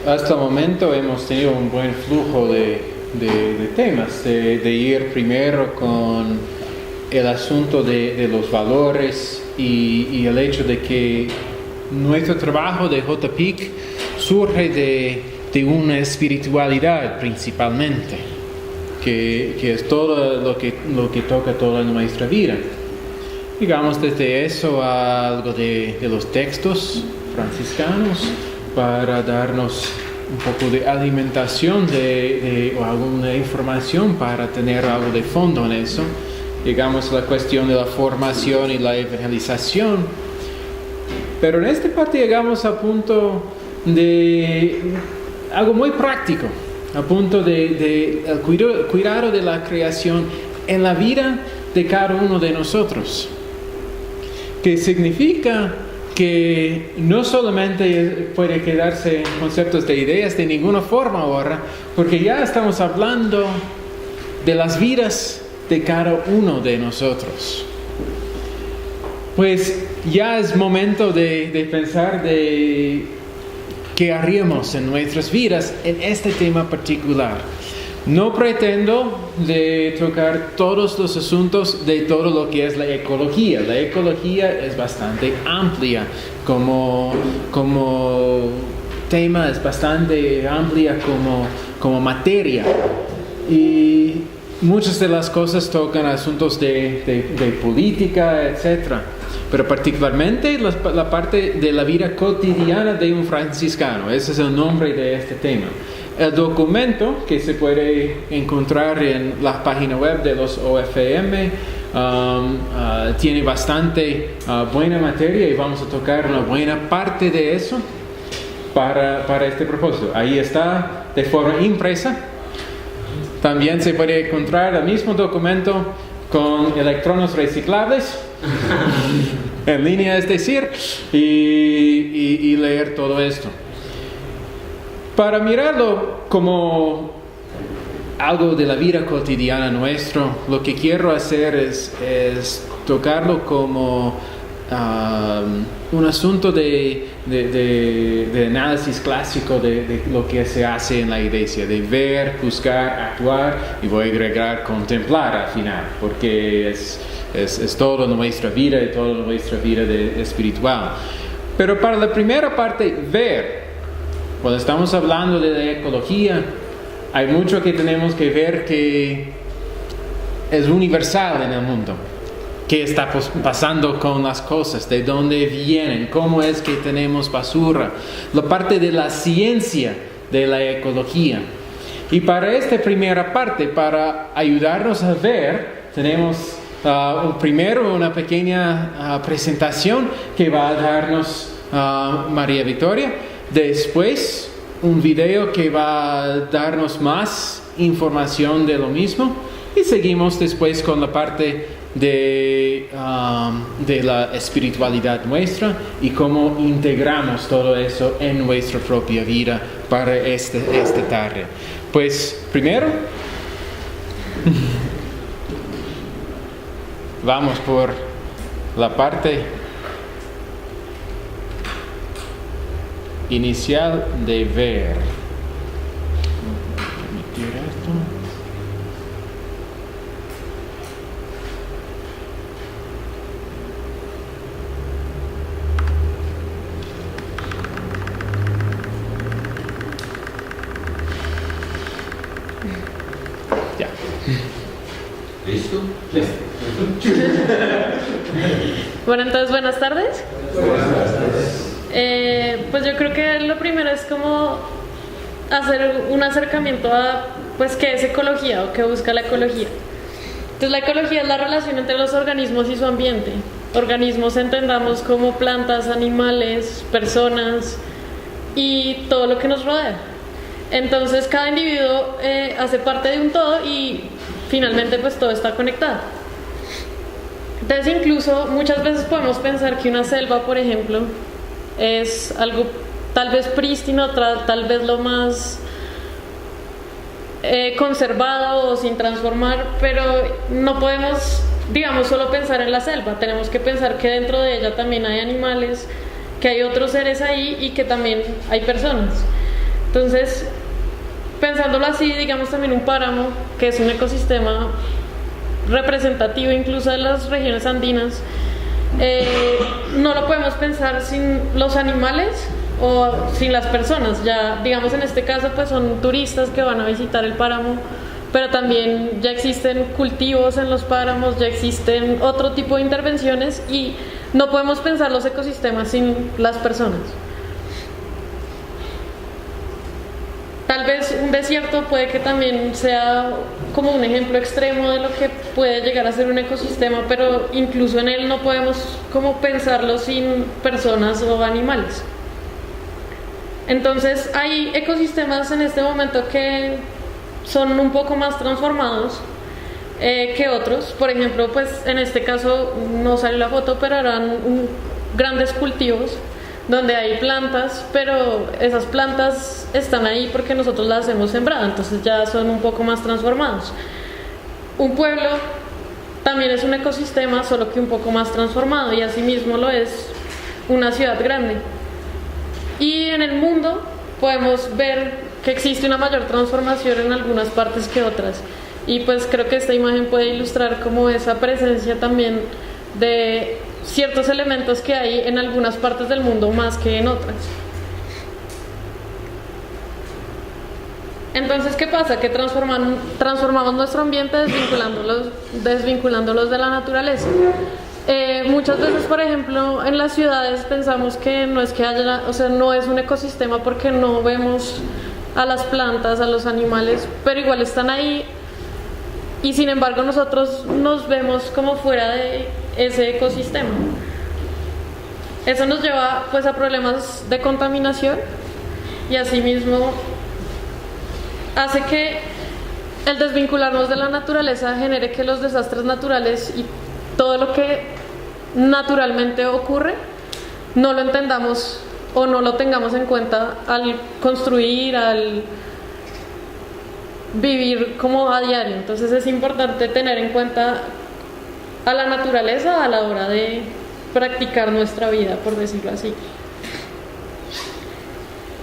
hasta el momento hemos tenido un buen flujo de temas, de ir primero con el asunto de los valores y el hecho de que nuestro trabajo de JPIC surge de una espiritualidad principalmente, que es todo lo que toca toda nuestra vida. Digamos desde eso a algo de los textos franciscanos para darnos un poco de alimentación o alguna información para tener algo de fondo en eso. Llegamos a la cuestión de la formación y la evangelización. Pero en esta parte llegamos a punto de algo muy práctico, a punto de el cuidado de la creación en la vida de cada uno de nosotros. Que significa que no solamente puede quedarse en conceptos de ideas de ninguna forma ahora, porque ya estamos hablando de las vidas de cada uno de nosotros. Pues ya es momento de pensar de qué haríamos en nuestras vidas en este tema particular. No pretendo de tocar todos los asuntos de todo lo que es la ecología. La ecología es bastante amplia como tema, es bastante amplia como materia. Y muchas de las cosas tocan asuntos de política, etc. Pero particularmente la parte de la vida cotidiana de un franciscano. Ese es el nombre de este tema. El documento que se puede encontrar en la página web de los OFM tiene bastante buena materia y vamos a tocar una buena parte de eso para este propósito. Ahí está de forma impresa. También se puede encontrar el mismo documento con electrones reciclables en línea, es decir, y leer todo esto. Para mirarlo como algo de la vida cotidiana nuestro, lo que quiero hacer es tocarlo como un asunto de análisis clásico de lo que se hace en la iglesia, de ver, juzgar, actuar, y voy a agregar contemplar al final, porque es toda nuestra vida y toda nuestra vida espiritual. Pero para la primera parte, ver. Cuando estamos hablando de la ecología, hay mucho que tenemos que ver que es universal en el mundo. ¿Qué está pasando con las cosas? ¿De dónde vienen? ¿Cómo es que tenemos basura? La parte de la ciencia de la ecología. Y para esta primera parte, para ayudarnos a ver, tenemos primero una pequeña presentación que va a darnos María Victoria. Después, un video que va a darnos más información de lo mismo. Y seguimos después con la parte de la espiritualidad nuestra y cómo integramos todo eso en nuestra propia vida para esta tarde. Pues, primero, vamos por la parte inicial de ver. Permitir esto. Ya. ¿Listo? Bueno, entonces buenas tardes. Buenas tardes. Pues yo creo que lo primero es como hacer un acercamiento a pues qué es ecología o qué busca la ecología. Entonces la ecología es la relación entre los organismos y su ambiente. Organismos entendamos como plantas, animales, personas y todo lo que nos rodea. Entonces cada individuo hace parte de un todo y finalmente pues todo está conectado. Entonces incluso muchas veces podemos pensar que una selva, por ejemplo, es algo tal vez prístino, tal vez lo más conservado o sin transformar, pero no podemos, digamos, solo pensar en la selva. Tenemos que pensar que dentro de ella también hay animales, que hay otros seres ahí y que también hay personas. Entonces, pensándolo así, digamos también un páramo, que es un ecosistema representativo incluso de las regiones andinas, no lo podemos pensar sin los animales o sin las personas. Ya, digamos en este caso, pues son turistas que van a visitar el páramo, pero también ya existen cultivos en los páramos, ya existen otro tipo de intervenciones y no podemos pensar los ecosistemas sin las personas. Tal vez un desierto puede que también sea como un ejemplo extremo de lo que puede llegar a ser un ecosistema, pero incluso en él no podemos como pensarlo sin personas o animales. Entonces hay ecosistemas en este momento que son un poco más transformados que otros. Por ejemplo, pues en este caso no sale la foto, pero eran grandes cultivos donde hay plantas, pero esas plantas están ahí porque nosotros las hemos sembrado, entonces ya son un poco más transformados. Un pueblo también es un ecosistema, solo que un poco más transformado, y asimismo lo es una ciudad grande. Y en el mundo podemos ver que existe una mayor transformación en algunas partes que otras, y pues creo que esta imagen puede ilustrar como esa presencia también de ciertos elementos que hay en algunas partes del mundo más que en otras. Entonces, ¿qué pasa? Que transformamos nuestro ambiente desvinculándolos de la naturaleza. Muchas veces, por ejemplo, en las ciudades pensamos que no es que haya, o sea, no es un ecosistema porque no vemos a las plantas, a los animales, pero igual están ahí, y sin embargo nosotros nos vemos como fuera de ese ecosistema. Eso nos lleva pues a problemas de contaminación, y asimismo hace que el desvincularnos de la naturaleza genere que los desastres naturales y todo lo que naturalmente ocurre no lo entendamos o no lo tengamos en cuenta al construir, al vivir como a diario. Entonces es importante tener en cuenta a la naturaleza a la hora de practicar nuestra vida, por decirlo así.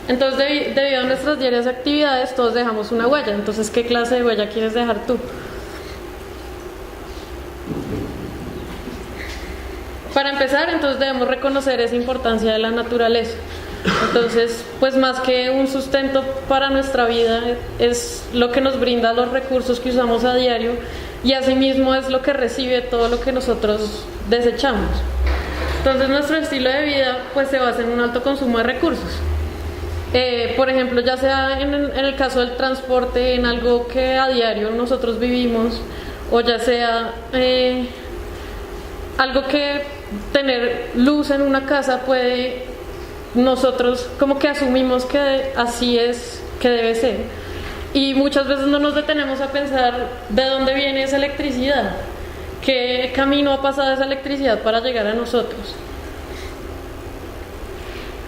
Entonces, debido a nuestras diarias actividades, todos dejamos una huella. Entonces, ¿qué clase de huella quieres dejar tú? Para empezar, entonces debemos reconocer esa importancia de la naturaleza. Entonces, pues más que un sustento para nuestra vida, es lo que nos brinda los recursos que usamos a diario, y asimismo es lo que recibe todo lo que nosotros desechamos. Entonces, nuestro estilo de vida pues se basa en un alto consumo de recursos. Por ejemplo, ya sea en el caso del transporte, en algo que a diario nosotros vivimos, o ya sea algo que tener luz en una casa puede, nosotros como que asumimos que así es, que debe ser, y muchas veces no nos detenemos a pensar de dónde viene esa electricidad, qué camino ha pasado esa electricidad para llegar a nosotros.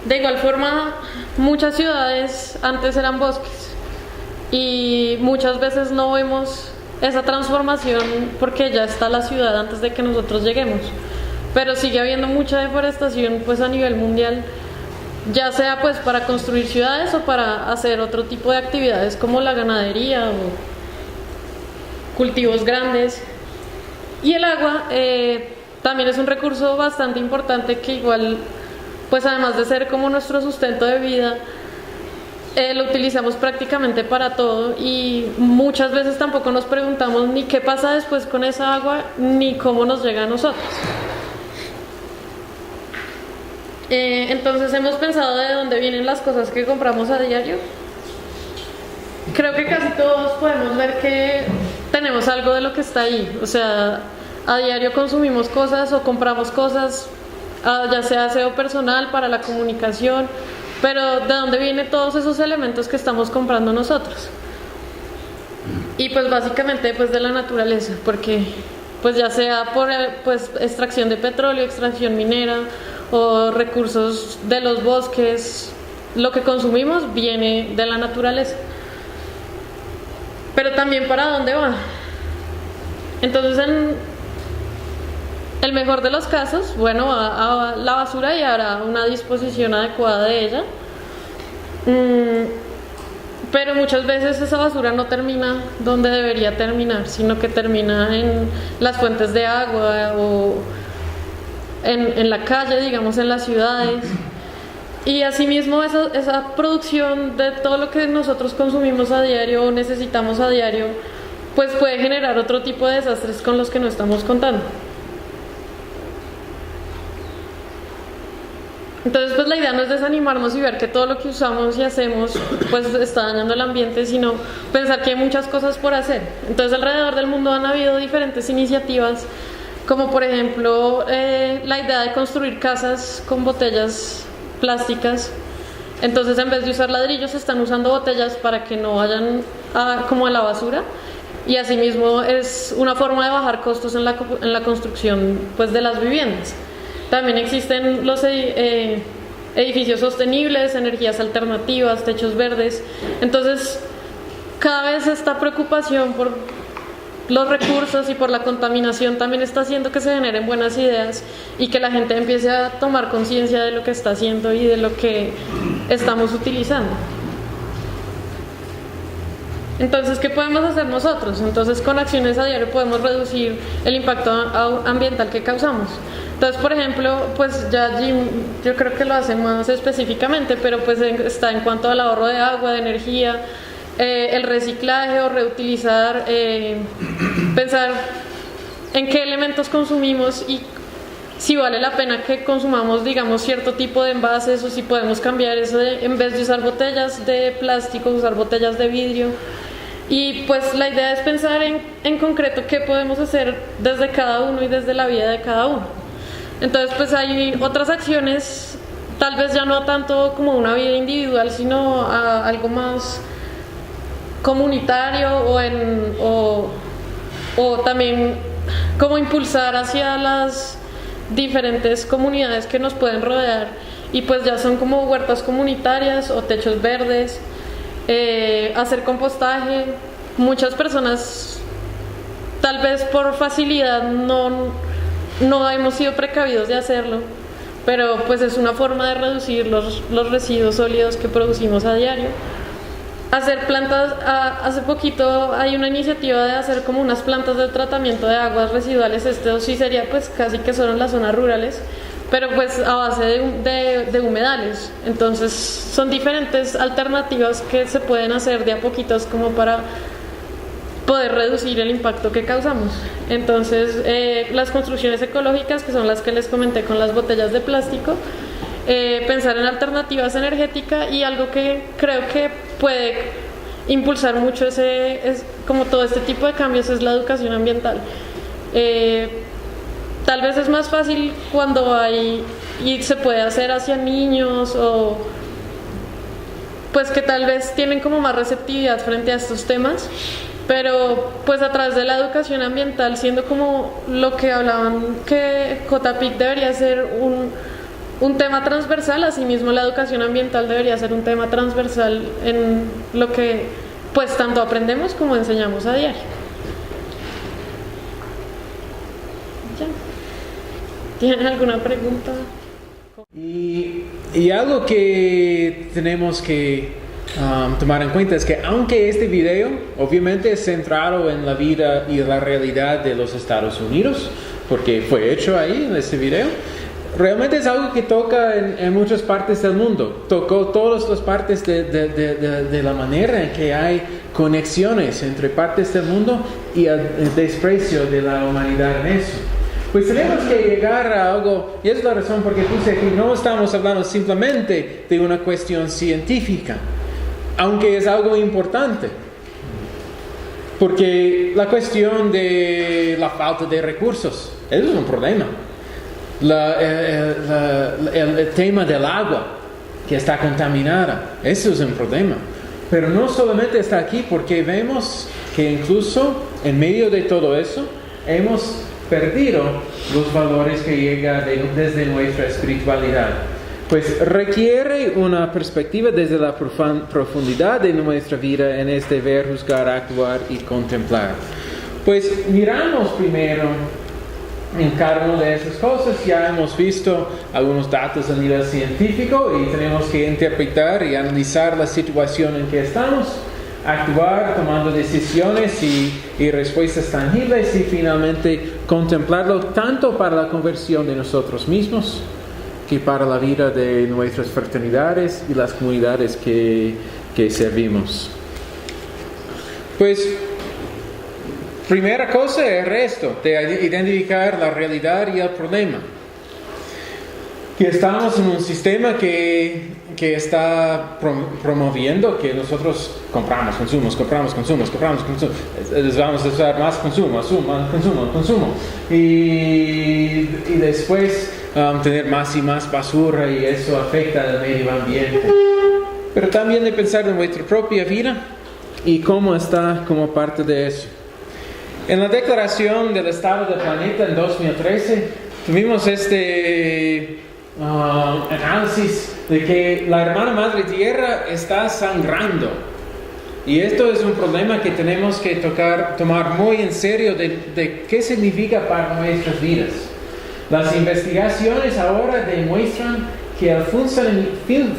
De igual forma, muchas ciudades antes eran bosques, y muchas veces no vemos esa transformación porque ya está la ciudad antes de que nosotros lleguemos, pero sigue habiendo mucha deforestación pues a nivel mundial, ya sea pues para construir ciudades o para hacer otro tipo de actividades como la ganadería o cultivos grandes. Y el agua también es un recurso bastante importante que igual, pues además de ser como nuestro sustento de vida, lo utilizamos prácticamente para todo, y muchas veces tampoco nos preguntamos ni qué pasa después con esa agua, ni cómo nos llega a nosotros. Entonces, ¿hemos pensado de dónde vienen las cosas que compramos a diario? Creo que casi todos podemos ver que tenemos algo de lo que está ahí. O sea, a diario consumimos cosas o compramos cosas, ya sea aseo personal, para la comunicación, pero ¿de dónde vienen todos esos elementos que estamos comprando nosotros? Y pues básicamente pues de la naturaleza, porque pues ya sea por pues extracción de petróleo, extracción minera o recursos de los bosques, lo que consumimos viene de la naturaleza. Pero también ¿para dónde va? Entonces, en el mejor de los casos, bueno, va a la basura y habrá una disposición adecuada de ella. pero muchas veces esa basura no termina donde debería terminar, sino que termina en las fuentes de agua o en la calle, digamos, en las ciudades. Y asimismo esa producción de todo lo que nosotros consumimos a diario o necesitamos a diario, pues puede generar otro tipo de desastres con los que no estamos contando. Entonces, pues la idea no es desanimarnos y ver que todo lo que usamos y hacemos pues está dañando el ambiente, sino pensar que hay muchas cosas por hacer. Entonces, alrededor del mundo han habido diferentes iniciativas, como por ejemplo la idea de construir casas con botellas plásticas. Entonces, en vez de usar ladrillos, están usando botellas para que no vayan como a la basura. Y asimismo es una forma de bajar costos en la construcción pues de las viviendas. También existen los edificios sostenibles, energías alternativas, techos verdes. Entonces, cada vez esta preocupación por los recursos y por la contaminación también está haciendo que se generen buenas ideas y que la gente empiece a tomar conciencia de lo que está haciendo y de lo que estamos utilizando. Entonces, ¿qué podemos hacer nosotros? Entonces, con acciones a diario podemos reducir el impacto ambiental que causamos. Entonces, por ejemplo, pues ya Jim, yo creo que lo hace más específicamente, pero pues está en cuanto al ahorro de agua, de energía, el reciclaje o reutilizar, pensar en qué elementos consumimos y si vale la pena que consumamos, digamos, cierto tipo de envases o si podemos cambiar eso en vez de usar botellas de plástico, usar botellas de vidrio. Y pues la idea es pensar en concreto qué podemos hacer desde cada uno y desde la vida de cada uno. Entonces, pues hay otras acciones, tal vez ya no tanto como una vida individual, sino algo más comunitario o también como impulsar hacia las diferentes comunidades que nos pueden rodear. Y pues ya son como huertas comunitarias o techos verdes, hacer compostaje. Muchas personas, tal vez por facilidad, no hemos sido precavidos de hacerlo, pero pues es una forma de reducir los residuos sólidos que producimos a diario. Hacer plantas, hace poquito hay una iniciativa de hacer como unas plantas de tratamiento de aguas residuales. Esto sí sería pues casi que solo en las zonas rurales, pero pues a base de humedales. Entonces son diferentes alternativas que se pueden hacer de a poquitos como para poder reducir el impacto que causamos. Entonces, las construcciones ecológicas, que son las que les comenté con las botellas de plástico, pensar en alternativas energéticas, y algo que creo que puede impulsar mucho como todo este tipo de cambios es la educación ambiental. Tal vez es más fácil cuando hay y se puede hacer hacia niños o pues que tal vez tienen como más receptividad frente a estos temas, pero pues a través de la educación ambiental, siendo como lo que hablaban que Cotapic debería ser un tema transversal, asimismo la educación ambiental debería ser un tema transversal en lo que pues tanto aprendemos como enseñamos a diario. ¿Ya? ¿Tienen alguna pregunta? Y algo que tenemos que tomar en cuenta es que aunque este video obviamente es centrado en la vida y la realidad de los Estados Unidos, porque fue hecho ahí en este video, realmente es algo que toca en muchas partes del mundo. Tocó todas las partes de la manera en que hay conexiones entre partes del mundo y el desprecio de la humanidad en eso. Pues tenemos que llegar a algo, y es la razón por que puse aquí, no estamos hablando simplemente de una cuestión científica, aunque es algo importante, porque la cuestión de la falta de recursos, eso es un problema. El tema del agua que está contaminada, eso es un problema. Pero no solamente está aquí, porque vemos que incluso en medio de todo eso, hemos perdido los valores que llegan desde nuestra espiritualidad. Pues requiere una perspectiva desde la profundidad de nuestra vida en este ver, juzgar, actuar y contemplar. Pues miramos primero en cada una de esas cosas. Ya hemos visto algunos datos a nivel científico y tenemos que interpretar y analizar la situación en que estamos, actuar tomando decisiones y respuestas tangibles y finalmente contemplarlo tanto para la conversión de nosotros mismos que para la vida de nuestras fraternidades y las comunidades que servimos. Pues, primera cosa es esto, de identificar la realidad y el problema. Que estamos en un sistema que está promoviendo que nosotros compramos. Les vamos a usar más consumo. Y después tener más y más basura y eso afecta al medio ambiente. Pero también de pensar en nuestra propia vida y cómo está como parte de eso. En la Declaración del Estado del Planeta en 2013 tuvimos análisis de que la hermana madre tierra está sangrando. Y esto es un problema que tenemos que tomar muy en serio de qué significa para nuestras vidas. Las investigaciones ahora demuestran que el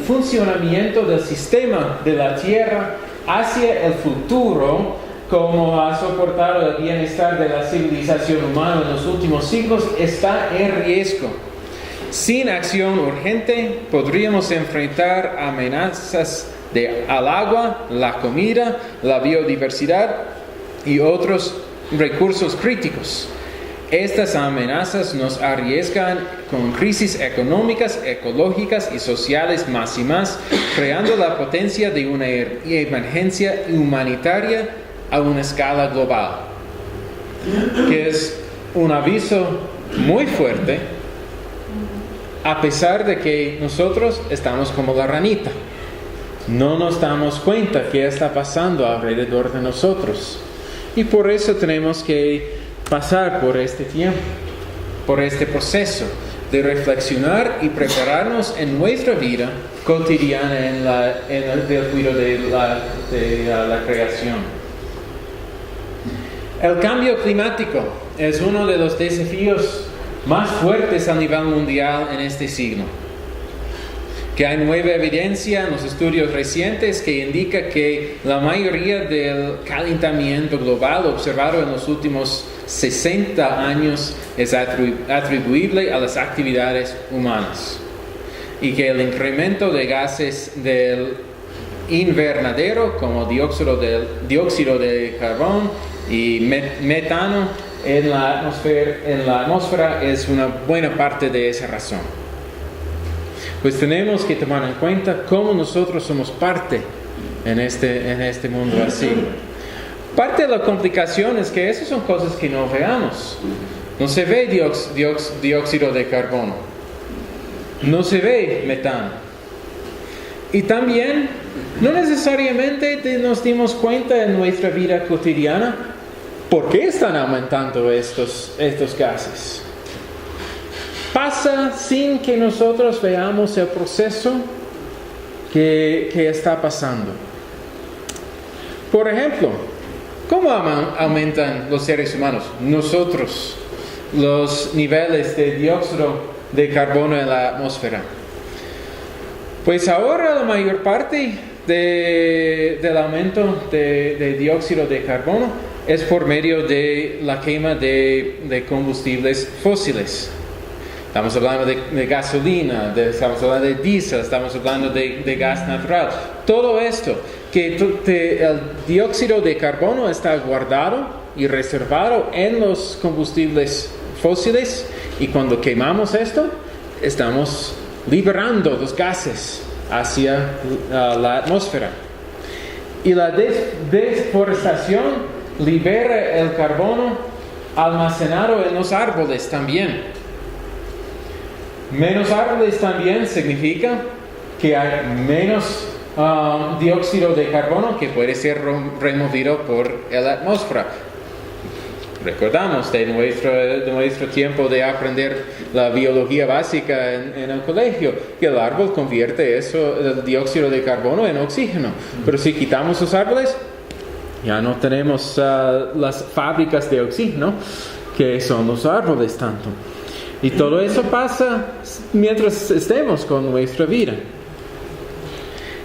funcionamiento del sistema de la tierra hacia el futuro, como ha soportado el bienestar de la civilización humana en los últimos siglos, está en riesgo. Sin acción urgente podríamos enfrentar amenazas al agua, la comida, la biodiversidad y otros recursos críticos. Estas amenazas nos arriesgan con crisis económicas, ecológicas y sociales más y más, creando la potencia de una emergencia humanitaria a una escala global, que es un aviso muy fuerte, a pesar de que nosotros estamos como la ranita. No nos damos cuenta qué está pasando alrededor de nosotros. Y por eso tenemos que pasar por este tiempo, por este proceso de reflexionar y prepararnos en nuestra vida cotidiana en el cuidado de la creación. El cambio climático es uno de los desafíos más fuertes a nivel mundial en este siglo. Que hay nueva evidencia en los estudios recientes que indica que la mayoría del calentamiento global observado en los últimos 60 años es atribuible a las actividades humanas y que el incremento de gases del invernadero como dióxido de carbono y metano en la atmósfera es una buena parte de esa razón. Pues tenemos que tomar en cuenta cómo nosotros somos parte en este mundo así. Parte de la complicación es que esas son cosas que no veamos. No se ve dióxido de carbono. No se ve metano. Y también no necesariamente nos dimos cuenta en nuestra vida cotidiana por qué están aumentando estos gases. Pasa sin que nosotros veamos el proceso que está pasando. Por ejemplo, ¿cómo aumentan los seres humanos, nosotros, los niveles de dióxido de carbono en la atmósfera? Pues ahora la mayor parte del aumento de dióxido de carbono es por medio de la quema de combustibles fósiles. Estamos hablando de gasolina, estamos hablando de diésel, estamos hablando de gas natural. Todo esto, que el dióxido de carbono está guardado y reservado en los combustibles fósiles, y cuando quemamos esto, estamos liberando los gases hacia la atmósfera. Y la deforestación libera el carbono almacenado en los árboles también. Menos árboles también significa que hay menos dióxido de carbono que puede ser removido por la atmósfera. Recordamos de nuestro tiempo de aprender la biología básica en el colegio, que el árbol convierte el dióxido de carbono en oxígeno. Pero si quitamos los árboles, ya no tenemos las fábricas de oxígeno que son los árboles tanto. Y todo eso pasa mientras estemos con nuestra vida.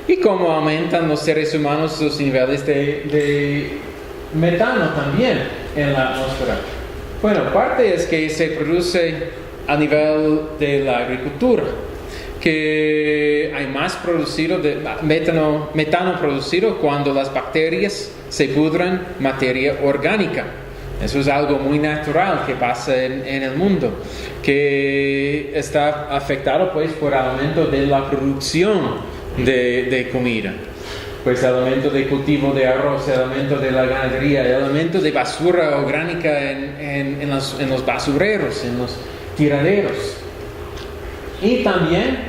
Y como aumentan los seres humanos los niveles de metano también en la atmósfera. Bueno, parte es que se produce a nivel de la agricultura, que hay más metano producido cuando las bacterias se pudran materia orgánica. Eso es algo muy natural que pasa en el mundo, que está afectado pues por el aumento de la producción de comida. Pues el aumento de cultivo de arroz, el aumento de la ganadería, el aumento de basura orgánica en los basureros, en los tiraderos. Y también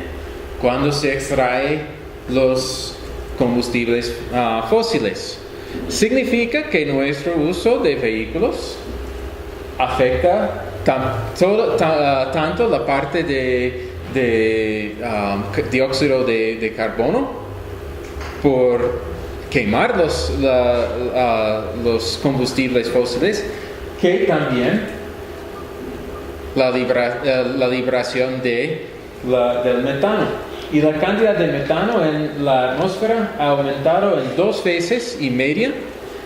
cuando se extrae los combustibles fósiles. Significa que nuestro uso de vehículos afecta tanto la parte de dióxido de carbono por quemar los combustibles fósiles, que también la liberación del metano. Y la cantidad de metano en la atmósfera ha aumentado en 2,5 veces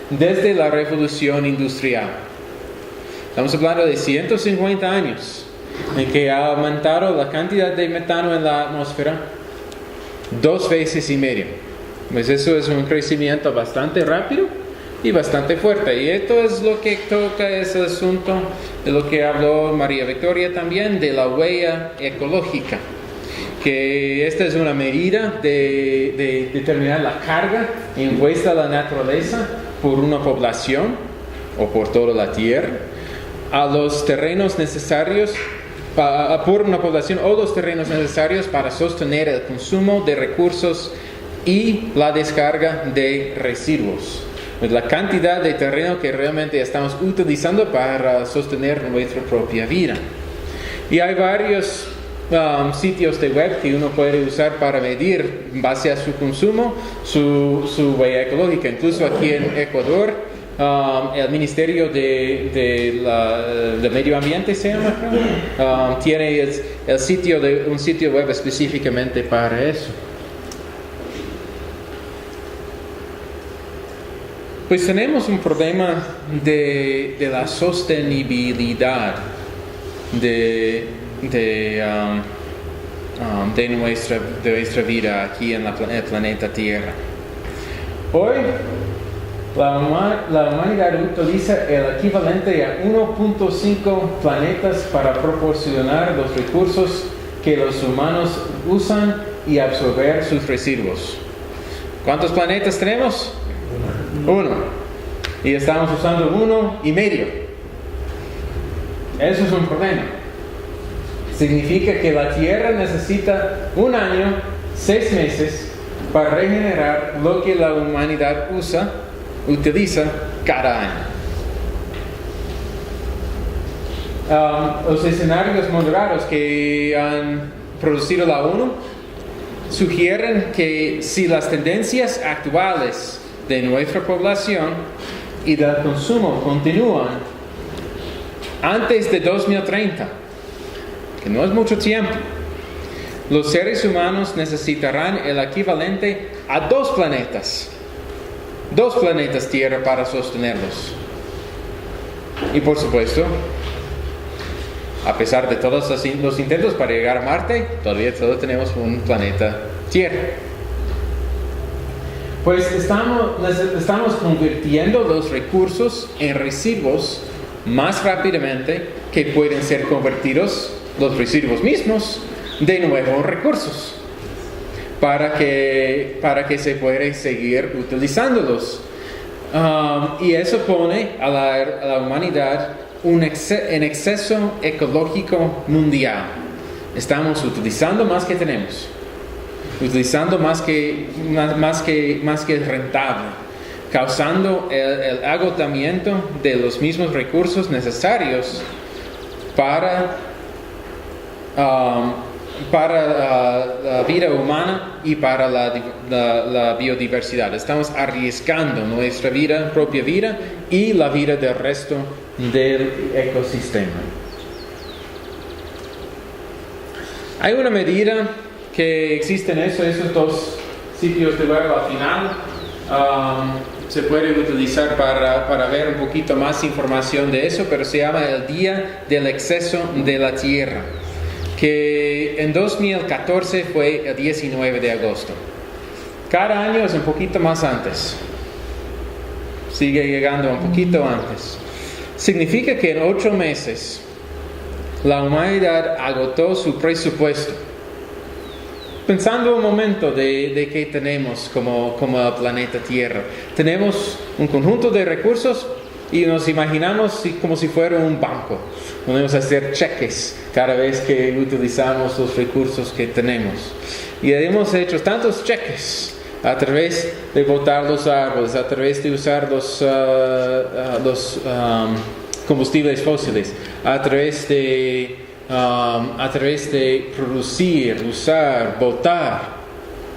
desde la revolución industrial. Estamos hablando de 150 años en que ha aumentado la cantidad de metano en la atmósfera 2,5 veces. Pues eso es un crecimiento bastante rápido y bastante fuerte. Y esto es lo que toca ese asunto de lo que habló María Victoria también, de la huella ecológica. Que esta es una medida de determinar la carga impuesta a la naturaleza por una población o por toda la tierra a los terrenos necesarios por una población o los terrenos necesarios para sostener el consumo de recursos y la descarga de residuos. Pues la cantidad de terreno que realmente estamos utilizando para sostener nuestra propia vida. Y hay varios sitios de web que uno puede usar para medir en base a su consumo su huella ecológica. Incluso aquí en Ecuador, el Ministerio de Medio Ambiente se llama, tiene un sitio web específicamente para eso. Pues tenemos un problema de la sostenibilidad de nuestra vida aquí en el planeta Tierra. Hoy la humanidad utiliza el equivalente a 1.5 planetas para proporcionar los recursos que los humanos usan y absorber sus residuos. ¿Cuántos planetas tenemos? 1. Y estamos usando 1,5. Eso es un problema. Significa que la Tierra necesita 1 año, 6 meses para regenerar lo que la humanidad utiliza cada año. Los escenarios moderados que han producido la ONU sugieren que si las tendencias actuales de nuestra población y del consumo continúan antes de 2030, que no es mucho tiempo, los seres humanos necesitarán el equivalente a 2 planetas Tierra para sostenerlos. Y por supuesto, a pesar de todos los intentos para llegar a Marte, todavía solo tenemos un planeta Tierra. Pues estamos convirtiendo los recursos en residuos más rápidamente que pueden ser convertidos los residuos mismos de nuevo en recursos para que se pueda seguir utilizándolos. Y eso pone a la humanidad en exceso ecológico mundial. Estamos utilizando más que tenemos. Utilizando más que rentable, causando el agotamiento de los mismos recursos necesarios para la vida humana y para la biodiversidad. Estamos arriesgando nuestra vida, propia vida y la vida del resto del ecosistema. Hay una medida que existe en esos dos sitios de web al final. Se puede utilizar para ver un poquito más información de eso, pero se llama el Día del Exceso de la Tierra, que en 2014 fue el 19 de agosto. Cada año es un poquito más antes. Sigue llegando un poquito antes. Significa que en 8 meses la humanidad agotó su presupuesto. Pensando un momento de qué tenemos como el planeta Tierra. Tenemos un conjunto de recursos y nos imaginamos como si fuera un banco. Podemos hacer cheques cada vez que utilizamos los recursos que tenemos. Y hemos hecho tantos cheques a través de botar los árboles, a través de usar los combustibles fósiles, a través de producir, usar, botar,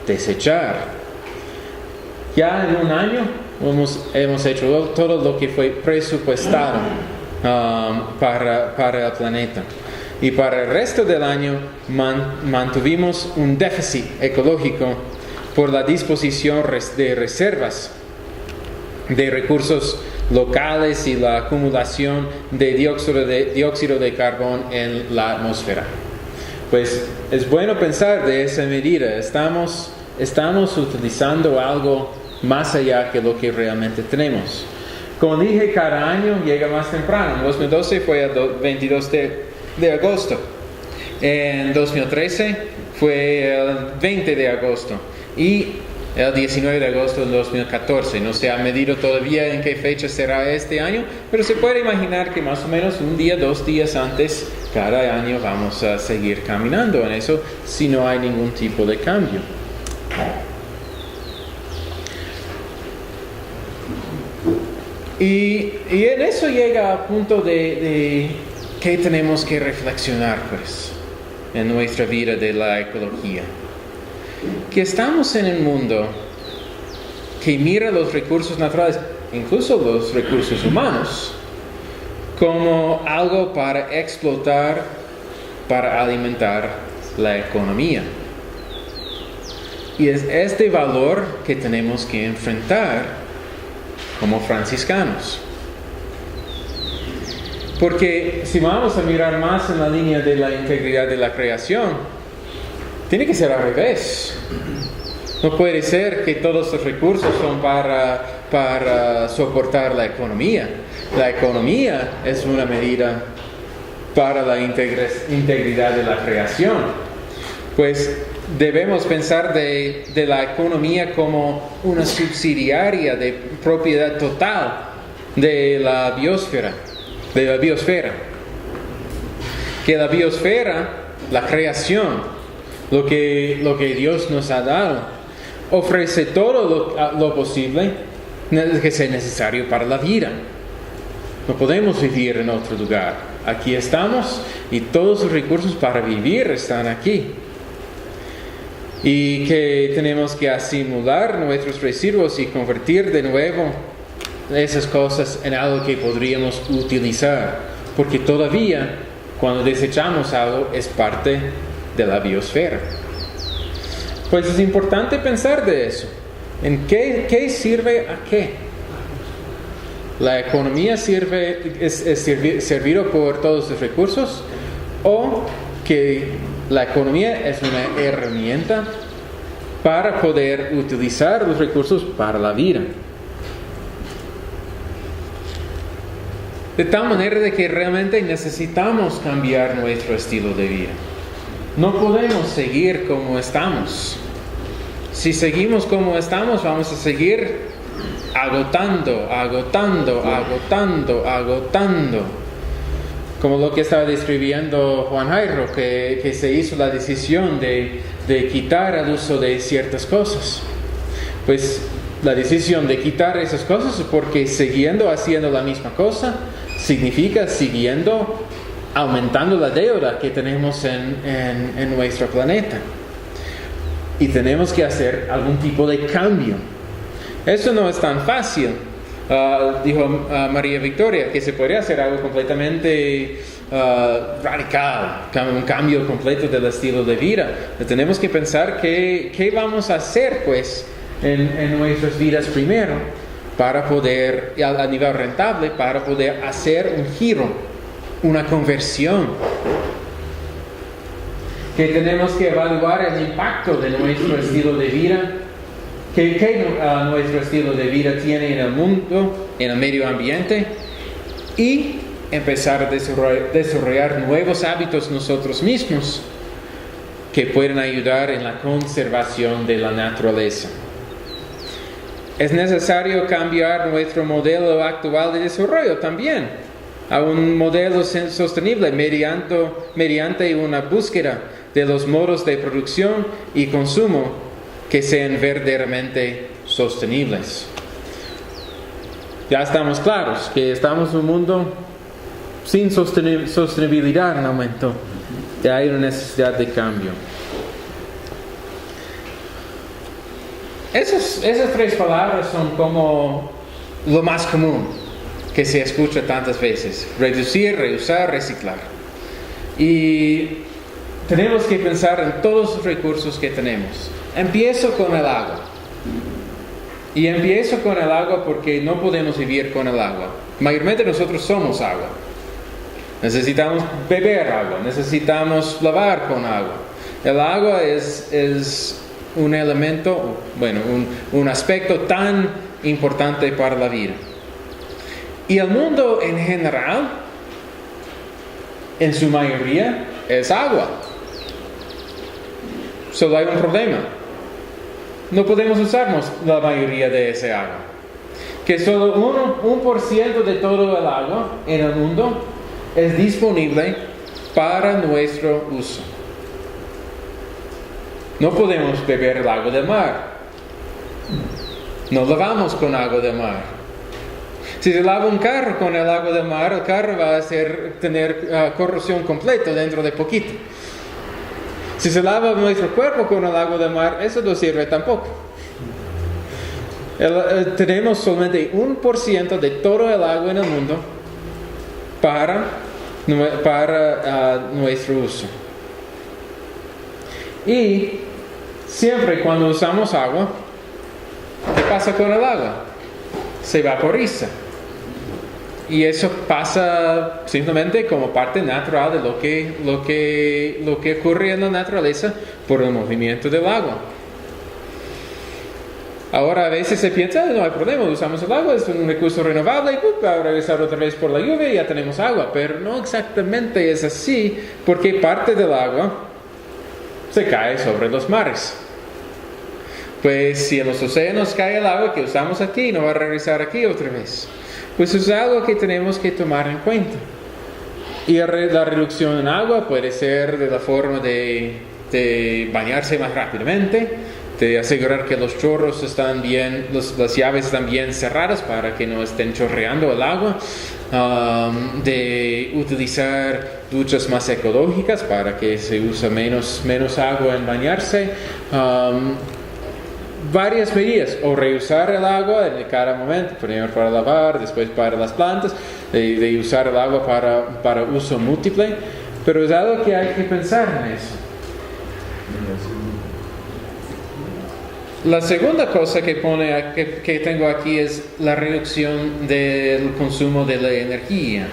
desechar. Ya en un año hemos hecho todo lo que fue presupuestado para el planeta. Y para el resto del año mantuvimos un déficit ecológico por la disposición de reservas de recursos locales y la acumulación de dióxido de carbono en la atmósfera. Pues es bueno pensar de esa medida. Estamos utilizando algo más allá que lo que realmente tenemos. Como dije, cada año llega más temprano. En 2012 fue el 22 de agosto. En 2013 fue el 20 de agosto. Y el 19 de agosto del 2014. No se ha medido todavía en qué fecha será este año, pero se puede imaginar que más o menos un día, 2 días antes, cada año vamos a seguir caminando en eso si no hay ningún tipo de cambio. Y en eso llega a punto de que tenemos que reflexionar pues en nuestra vida de la ecología. Que estamos en un mundo que mira los recursos naturales, incluso los recursos humanos, como algo para explotar, para alimentar la economía. Y es este valor que tenemos que enfrentar como franciscanos. Porque si vamos a mirar más en la línea de la integridad de la creación, tiene que ser al revés. No puede ser que todos los recursos son para soportar la economía. La economía es una medida para la integridad de la creación. Pues debemos pensar de la economía como una subsidiaria de propiedad total de la biosfera. Que la biosfera, la creación, lo que Dios nos ha dado, ofrece todo lo posible que sea necesario para la vida. No podemos vivir en otro lugar. Aquí estamos y todos los recursos para vivir están aquí. Y que tenemos que asimilar nuestros residuos y convertir de nuevo esas cosas en algo que podríamos utilizar. Porque todavía, cuando desechamos algo, es parte de la biosfera. Pues es importante pensar de eso. ¿En qué sirve a qué? ¿La economía es servido por todos los recursos? ¿O que la economía es una herramienta para poder utilizar los recursos para la vida? De tal manera de que realmente necesitamos cambiar nuestro estilo de vida. No podemos seguir como estamos. Si seguimos como estamos, vamos a seguir agotando. Como lo que estaba describiendo Juan Jairo, que se hizo la decisión de quitar el uso de ciertas cosas. Pues la decisión de quitar esas cosas es porque siguiendo haciendo la misma cosa significa siguiendo aumentando la deuda que tenemos en nuestro planeta. Y tenemos que hacer algún tipo de cambio. Eso no es tan fácil. Dijo María Victoria que se podría hacer algo completamente radical, un cambio completo del estilo de vida. Tenemos que pensar qué vamos a hacer pues en nuestras vidas primero para poder, a nivel rentable, para poder hacer un giro, una conversión. Que tenemos que evaluar el impacto de nuestro estilo de vida, que nuestro estilo de vida tiene en el mundo, en el medio ambiente, y empezar a desarrollar nuevos hábitos nosotros mismos que pueden ayudar en la conservación de la naturaleza. Es necesario cambiar nuestro modelo actual de desarrollo también a un modelo sostenible mediante una búsqueda de los modos de producción y consumo que sean verdaderamente sostenibles. Ya estamos claros que estamos en un mundo sin sostenibilidad en aumento. Ya hay una necesidad de cambio. Esas tres palabras son como lo más común que se escucha tantas veces: reducir, reusar, reciclar. Y tenemos que pensar en todos los recursos que tenemos. Empiezo con el agua. Y empiezo con el agua porque no podemos vivir con el agua. Mayormente nosotros somos agua. Necesitamos beber agua, necesitamos lavar con agua. El agua es un elemento, un aspecto tan importante para la vida. Y el mundo en general, en su mayoría, es agua. Solo hay un problema. No podemos usarnos la mayoría de ese agua. Que solo 1% de todo el agua en el mundo es disponible para nuestro uso. No podemos beber el agua del mar. No lavamos con agua del mar. Si se lava un carro con el agua del mar, el carro va a tener corrosión completa dentro de poquito. Si se lava nuestro cuerpo con el agua del mar, eso no sirve tampoco. Tenemos solamente 1% de todo el agua en el mundo para nuestro uso. Y siempre cuando usamos agua, ¿qué pasa con el agua? Se vaporiza. Y eso pasa simplemente como parte natural de lo que ocurre en la naturaleza por el movimiento del agua. Ahora a veces se piensa, no hay problema, usamos el agua, es un recurso renovable, va a regresar otra vez por la lluvia y ya tenemos agua. Pero no exactamente es así, porque parte del agua se cae sobre los mares. Pues si en los océanos cae el agua que usamos aquí, no va a regresar aquí otra vez. Pues es algo que tenemos que tomar en cuenta. Y la reducción en agua puede ser de la forma de bañarse más rápidamente, de asegurar que los chorros están bien, las llaves están bien cerradas para que no estén chorreando el agua, de utilizar duchas más ecológicas para que se use menos agua en bañarse. Varias medidas, o reusar el agua en cada momento, primero para lavar, después para las plantas, de usar el agua para uso múltiple, pero es algo que hay que pensar en eso. La segunda cosa que tengo aquí es la reducción del consumo de la energía.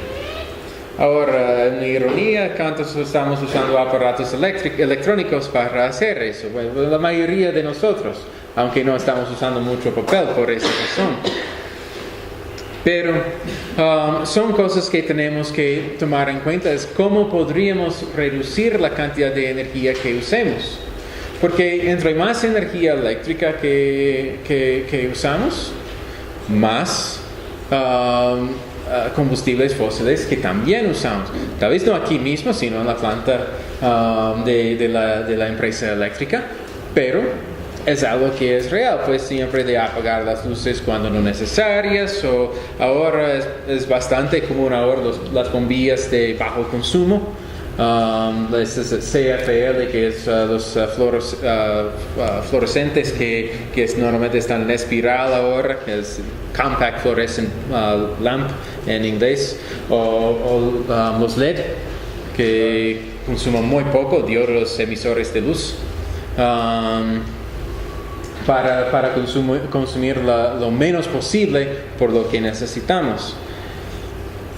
Ahora, en ironía, ¿cuántos estamos usando aparatos electrónicos para hacer eso? Bueno, la mayoría de nosotros, aunque no estamos usando mucho papel por esa razón. Pero son cosas que tenemos que tomar en cuenta, es cómo podríamos reducir la cantidad de energía que usemos. Porque entre más energía eléctrica que usamos, más combustibles fósiles que también usamos. Tal vez no aquí mismo, sino en la planta de la empresa eléctrica, pero es algo que es real, pues siempre de apagar las luces cuando no necesarias, o ahora es bastante común ahora las bombillas de bajo consumo. Este es CFL, que es los fluorescentes que normalmente están en espiral ahora, que es Compact Fluorescent Lamp en inglés, o los LED, que consumen muy poco, diodos emisores de luz, para consumir lo menos posible por lo que necesitamos.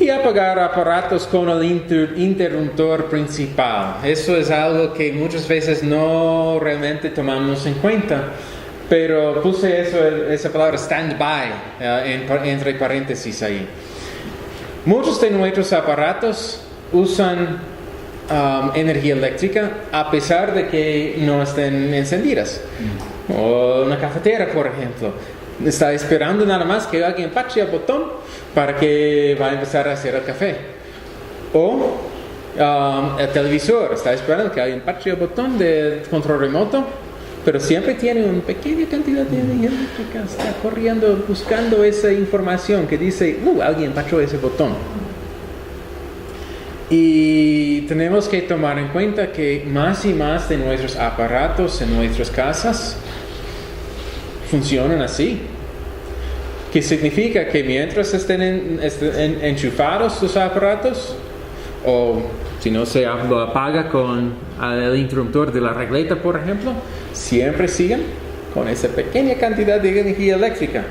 Y apagar aparatos con el interruptor principal. Eso es algo que muchas veces no realmente tomamos en cuenta. Pero puse esa palabra stand-by entre paréntesis ahí. Muchos de nuestros aparatos usan energía eléctrica a pesar de que no estén encendidas. O una cafetera, por ejemplo, está esperando nada más que alguien pache el botón para que va a empezar a hacer el café. O el televisor está esperando que alguien pache el botón de control remoto, pero siempre tiene una pequeña cantidad de energía eléctrica, está corriendo buscando esa información que dice, alguien pachó ese botón. Y tenemos que tomar en cuenta que más y más de nuestros aparatos en nuestras casas funcionan así. Que significa que mientras estén enchufados los aparatos, o si no se lo apaga con el interruptor de la regleta, por ejemplo, siempre siguen con esa pequeña cantidad de energía eléctrica.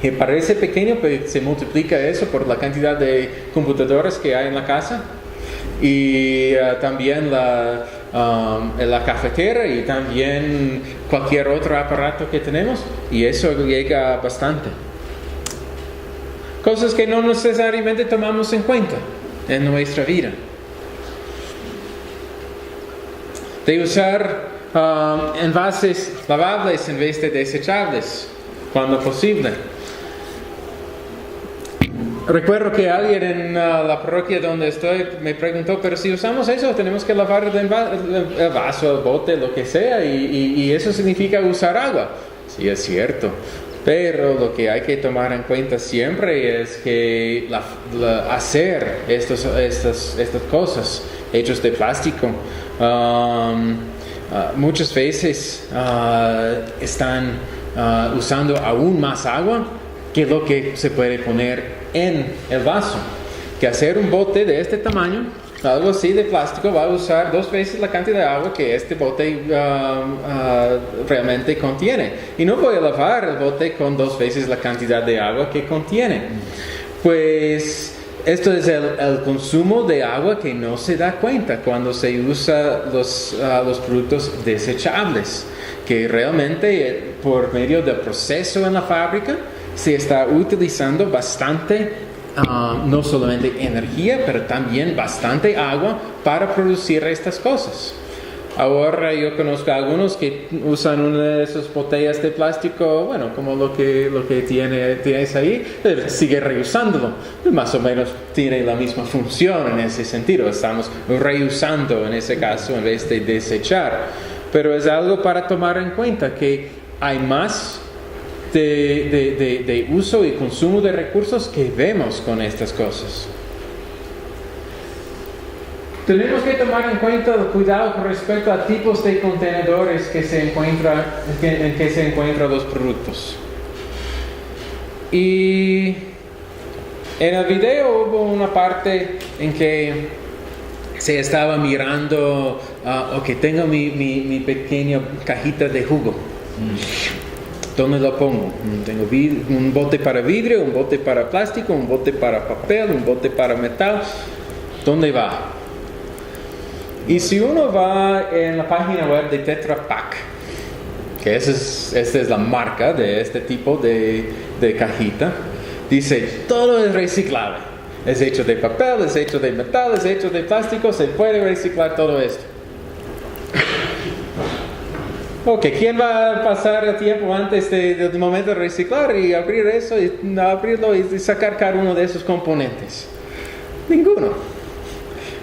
Que parece pequeño, pero se multiplica eso por la cantidad de computadoras que hay en la casa. Y también la cafetera y también cualquier otro aparato que tenemos. Y eso llega bastante. Cosas que no necesariamente tomamos en cuenta en nuestra vida. De usar envases lavables en vez de desechables, cuando posible. Recuerdo que alguien en la parroquia donde estoy me preguntó, pero si usamos eso, tenemos que lavar el vaso, el bote, lo que sea, y eso significa usar agua. Sí, es cierto. Pero lo que hay que tomar en cuenta siempre es que hacer estas cosas hechas de plástico muchas veces están usando aún más agua que lo que se puede poner en el vaso. Que hacer un bote de este tamaño, algo así de plástico, va a usar 2 veces la cantidad de agua que este bote realmente contiene. Y no voy a lavar el bote con 2 veces la cantidad de agua que contiene. Pues esto es el consumo de agua que no se da cuenta cuando se usa los productos desechables. Que realmente por medio del proceso en la fábrica se está utilizando bastante no solamente energía, pero también bastante agua para producir estas cosas. Ahora yo conozco a algunos que usan una de esas botellas de plástico, bueno, como lo que tienes ahí, pero sigue reusándolo. Más o menos tiene la misma función en ese sentido. Estamos reusando en ese caso en vez de desechar. Pero es algo para tomar en cuenta que hay más de uso y consumo de recursos que vemos con estas cosas. Tenemos que tomar en cuenta el cuidado con respecto a tipos de contenedores en que se encuentran los productos. Y en el video hubo una parte en que se estaba mirando, tengo mi pequeña cajita de jugo. ¿Dónde lo pongo? Tengo un bote para vidrio, un bote para plástico, un bote para papel, un bote para metal. ¿Dónde va? Y si uno va en la página web de Tetra Pak, que esta es la marca de este tipo de cajita, dice, todo es reciclable. Es hecho de papel, es hecho de metal, es hecho de plástico, se puede reciclar todo esto. Ok, ¿quién va a pasar el tiempo antes del momento de reciclar y abrir eso, y abrirlo y sacar cada uno de esos componentes? Ninguno.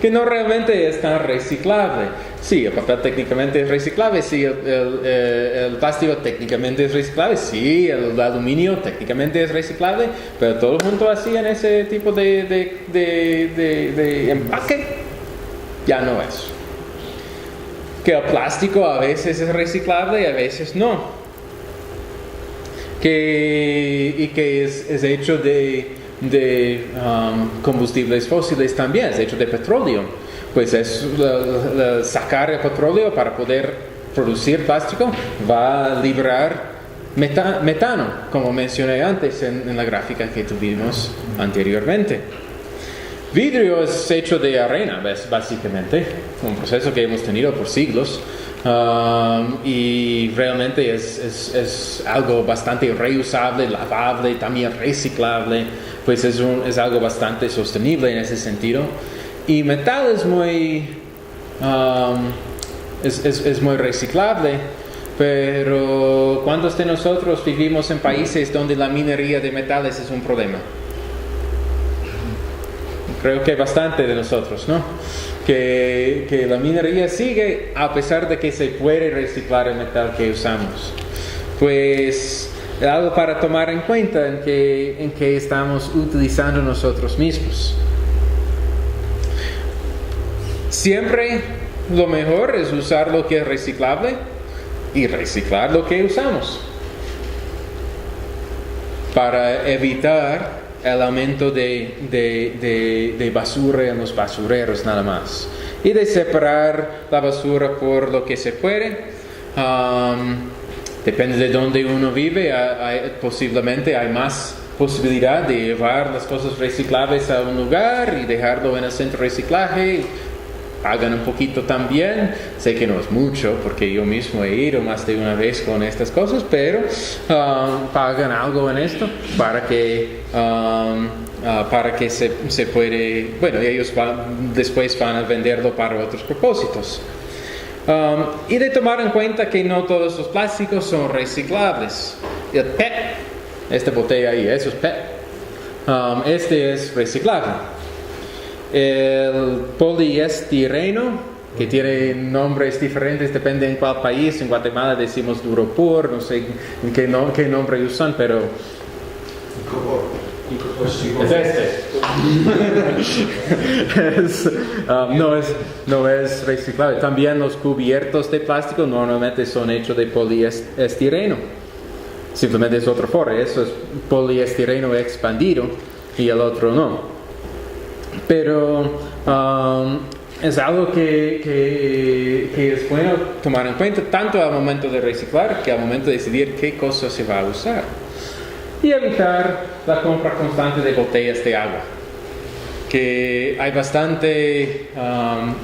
Que no realmente es tan reciclable. Sí, el papel técnicamente es reciclable, sí, el plástico técnicamente es reciclable, sí, el aluminio técnicamente es reciclable, pero todo junto así en ese tipo de empaque ya no es. Que el plástico a veces es reciclable y a veces no. Y que es hecho de combustibles fósiles también, es hecho de petróleo. Pues es sacar el petróleo para poder producir plástico va a liberar metano, como mencioné antes en la gráfica que tuvimos anteriormente. Vidrio es hecho de arena, básicamente, un proceso que hemos tenido por siglos. Y realmente es algo bastante reusable, lavable, también reciclable, pues es algo bastante sostenible en ese sentido. Y metal es muy reciclable, pero ¿cuántos de nosotros vivimos en países donde la minería de metales es un problema? Creo que bastante de nosotros, ¿no? Que la minería sigue a pesar de que se puede reciclar el metal que usamos. Pues es algo para tomar en cuenta en que estamos utilizando nosotros mismos. Siempre lo mejor es usar lo que es reciclable y reciclar lo que usamos para evitar el aumento de basura en los basureros nada más y de separar la basura por lo que se puede. Depende de dónde uno vive, posiblemente hay más posibilidad de llevar las cosas reciclables a un lugar y dejarlo en el centro de reciclaje. Pagan un poquito también, sé que no es mucho porque yo mismo he ido más de una vez con estas cosas, pero pagan algo en esto para que se puede, bueno, ellos después van a venderlo para otros propósitos. Y de tomar en cuenta que no todos los plásticos son reciclables. El PET, esta botella ahí, eso es PET, este es reciclable. El poliestireno, que tiene nombres diferentes, depende en cuál país. En Guatemala decimos Duropor, no sé qué nombre usan, pero es este. No es reciclable. También los cubiertos de plástico normalmente son hechos de poliestireno. Simplemente es otra forma. Eso es poliestireno expandido y el otro no. Pero es algo que es bueno tomar en cuenta tanto al momento de reciclar que al momento de decidir qué cosa se va a usar. Y evitar la compra constante de botellas de agua. Que hay bastante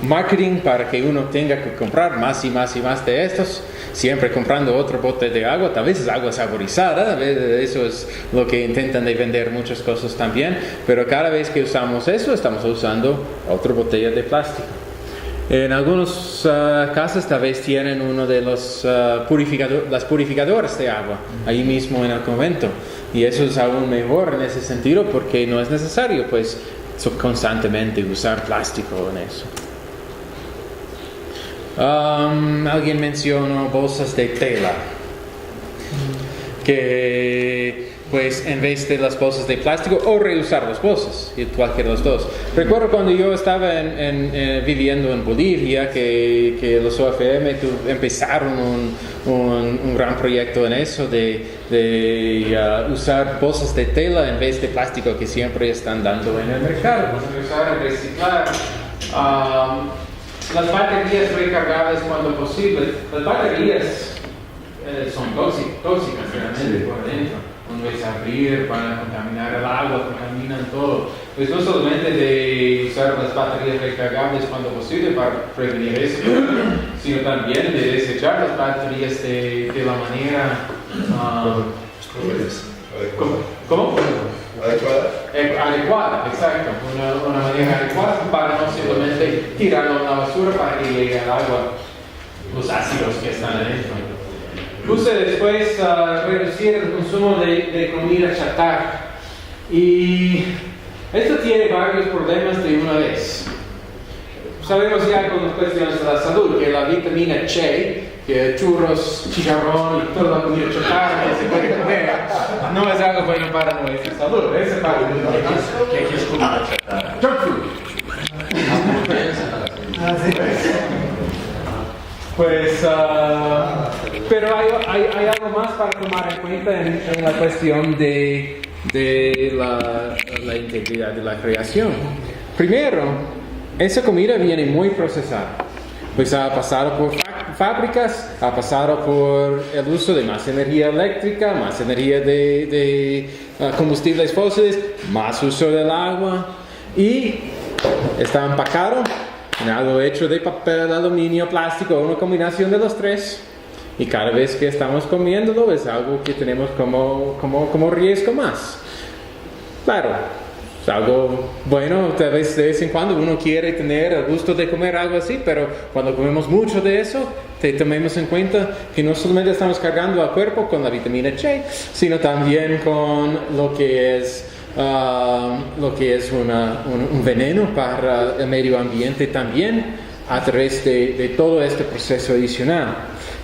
marketing para que uno tenga que comprar más y más y más de estos, siempre comprando otro bote de agua. Tal vez es agua saborizada, a veces eso es lo que intentan de vender muchas cosas también, pero cada vez que usamos eso estamos usando otra botella de plástico. En algunos casas tal vez tienen uno de los las purificadoras de agua ahí mismo en el convento, y eso es aún mejor en ese sentido porque no es necesario pues constantemente usar plástico en eso. Alguien mencionó bolsas de tela, que pues en vez de las bolsas de plástico o reusar las bolsas, cualquiera de los dos. Recuerdo cuando yo estaba viviendo en Bolivia que los OFM empezaron un gran proyecto en eso de usar bolsas de tela en vez de plástico que siempre están dando en el mercado. Usar y reciclar. Las baterías recargables cuando posible. Las baterías son tóxicas realmente por dentro. Una vez abrir, van a contaminar el agua, contaminan todo. Pues no solamente de usar las baterías recargables cuando posible para prevenir eso, sino también de desechar las baterías de la manera ¿Cómo? Adecuada, exacto. Una manera adecuada para no simplemente tirarlo en la basura para que llegue al agua los ácidos que están adentro. Puse después reducir el consumo de comida chatarra. Y esto tiene varios problemas de una vez. sabemos ya con las cuestiones de la salud que la vitamina C, que churros, chicharrón y toda la comida chatarra que se puede comer, no es algo bueno para nuestra salud. Esa parte ¿Qué es comida chatarra? junk food. Pues, pero hay algo más para tomar en cuenta en la cuestión de la integridad de la creación. Primero, esa comida viene muy procesada. Pues ha pasado por fábricas, ha pasado por el uso de más energía eléctrica, más energía de combustibles fósiles, más uso del agua y está empacado en algo hecho de papel, aluminio, plástico, una combinación de los tres. Y cada vez que estamos comiéndolo es algo que tenemos como riesgo más. Claro, es algo bueno, tal vez de vez en cuando uno quiere tener el gusto de comer algo así, pero cuando comemos mucho de eso, tomemos en cuenta que no solamente estamos cargando al cuerpo con la vitamina C, sino también con lo que es un veneno para el medio ambiente también a través de todo este proceso adicional.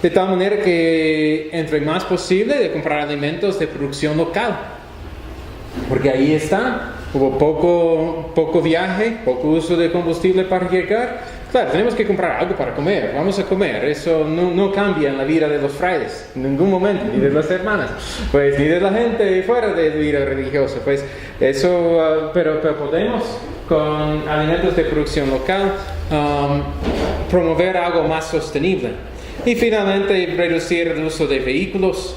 De tal manera que entre más posible de comprar alimentos de producción local, porque ahí está, hubo poco viaje, poco uso de combustible para llegar. Claro, tenemos que comprar algo para comer, vamos a comer, eso no cambia en la vida de los frailes, en ningún momento, ni de las hermanas, pues ni de la gente fuera de vida religiosa, pues eso, pero podemos con alimentos de producción local promover algo más sostenible. Y finalmente reducir el uso de vehículos,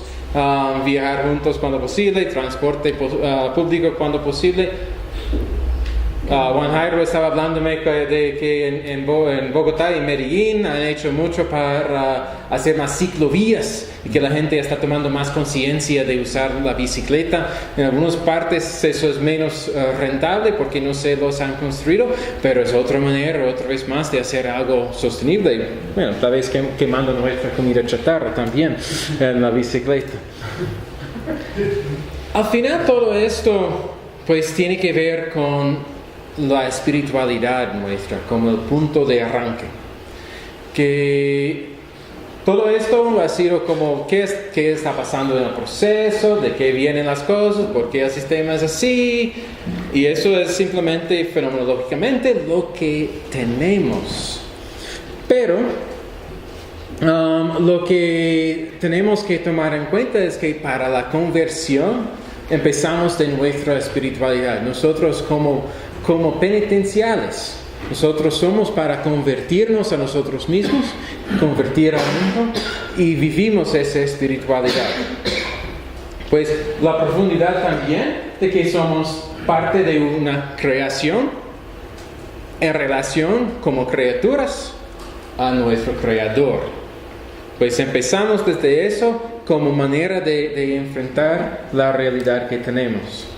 viajar juntos cuando posible, transporte público cuando posible. Juan Jairo estaba hablándome de que en Bogotá y Medellín han hecho mucho para hacer más ciclovías y que la gente está tomando más conciencia de usar la bicicleta. En algunas partes eso es menos rentable porque no se los han construido, pero es otra manera, otra vez más, de hacer algo sostenible. Bueno, tal vez quemando nuestra comida chatarra también en la bicicleta. Al final todo esto pues tiene que ver con la espiritualidad nuestra como el punto de arranque, que todo esto ha sido como qué está pasando en el proceso, de qué vienen las cosas, por qué el sistema es así, y eso es simplemente fenomenológicamente lo que tenemos. Pero lo que tenemos que tomar en cuenta es que para la conversión empezamos de nuestra espiritualidad. Nosotros como penitenciales, nosotros somos para convertirnos a nosotros mismos, convertir al mundo, y vivimos esa espiritualidad. Pues la profundidad también de que somos parte de una creación en relación como criaturas a nuestro Creador. Pues empezamos desde eso como manera de enfrentar la realidad que tenemos.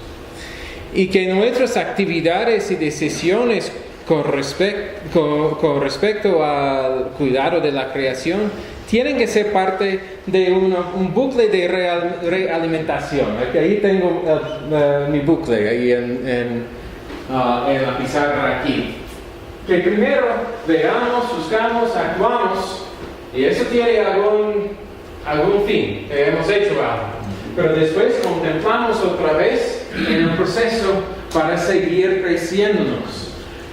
Y que nuestras actividades y decisiones con respecto al cuidado de la creación tienen que ser parte de un bucle de realimentación. Ahí tengo mi bucle ahí en la pizarra aquí. Que primero veamos, buscamos, actuamos, y eso tiene algún fin, que hemos hecho algo. Pero después contemplamos otra vez en el proceso para seguir creciéndonos.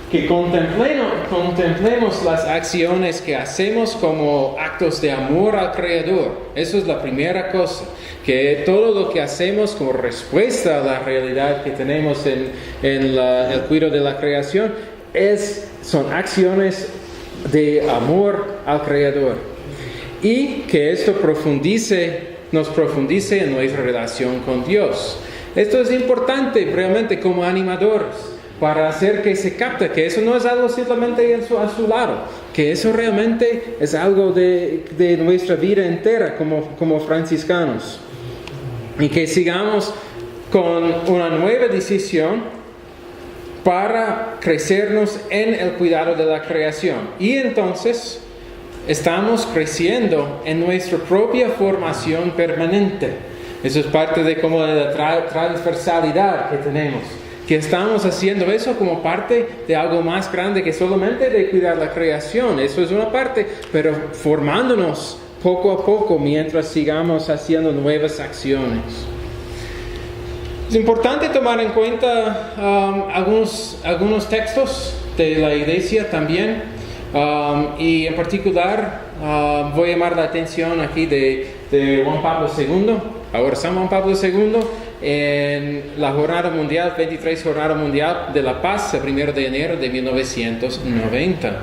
Que contemplemos las acciones que hacemos como actos de amor al Creador. Eso es la primera cosa. Que todo lo que hacemos como respuesta a la realidad que tenemos en el cuidado de la creación son acciones de amor al Creador. Y que esto nos profundice en nuestra relación con Dios. Esto es importante realmente como animadores, para hacer que se capte que eso no es algo simplemente a su lado, que eso realmente es algo de nuestra vida entera como franciscanos. Y que sigamos con una nueva decisión para crecernos en el cuidado de la creación. Y entonces estamos creciendo en nuestra propia formación permanente. Eso es parte de como la transversalidad que tenemos. que estamos haciendo eso como parte de algo más grande que solamente de cuidar la creación. Eso es una parte, pero formándonos poco a poco mientras sigamos haciendo nuevas acciones. Es importante tomar en cuenta algunos textos de la iglesia también, y en particular voy a llamar la atención aquí de Juan Pablo II, ahora San Juan Pablo II, en la Jornada Mundial, 23 Jornada Mundial de la Paz, el 1 de enero de 1990.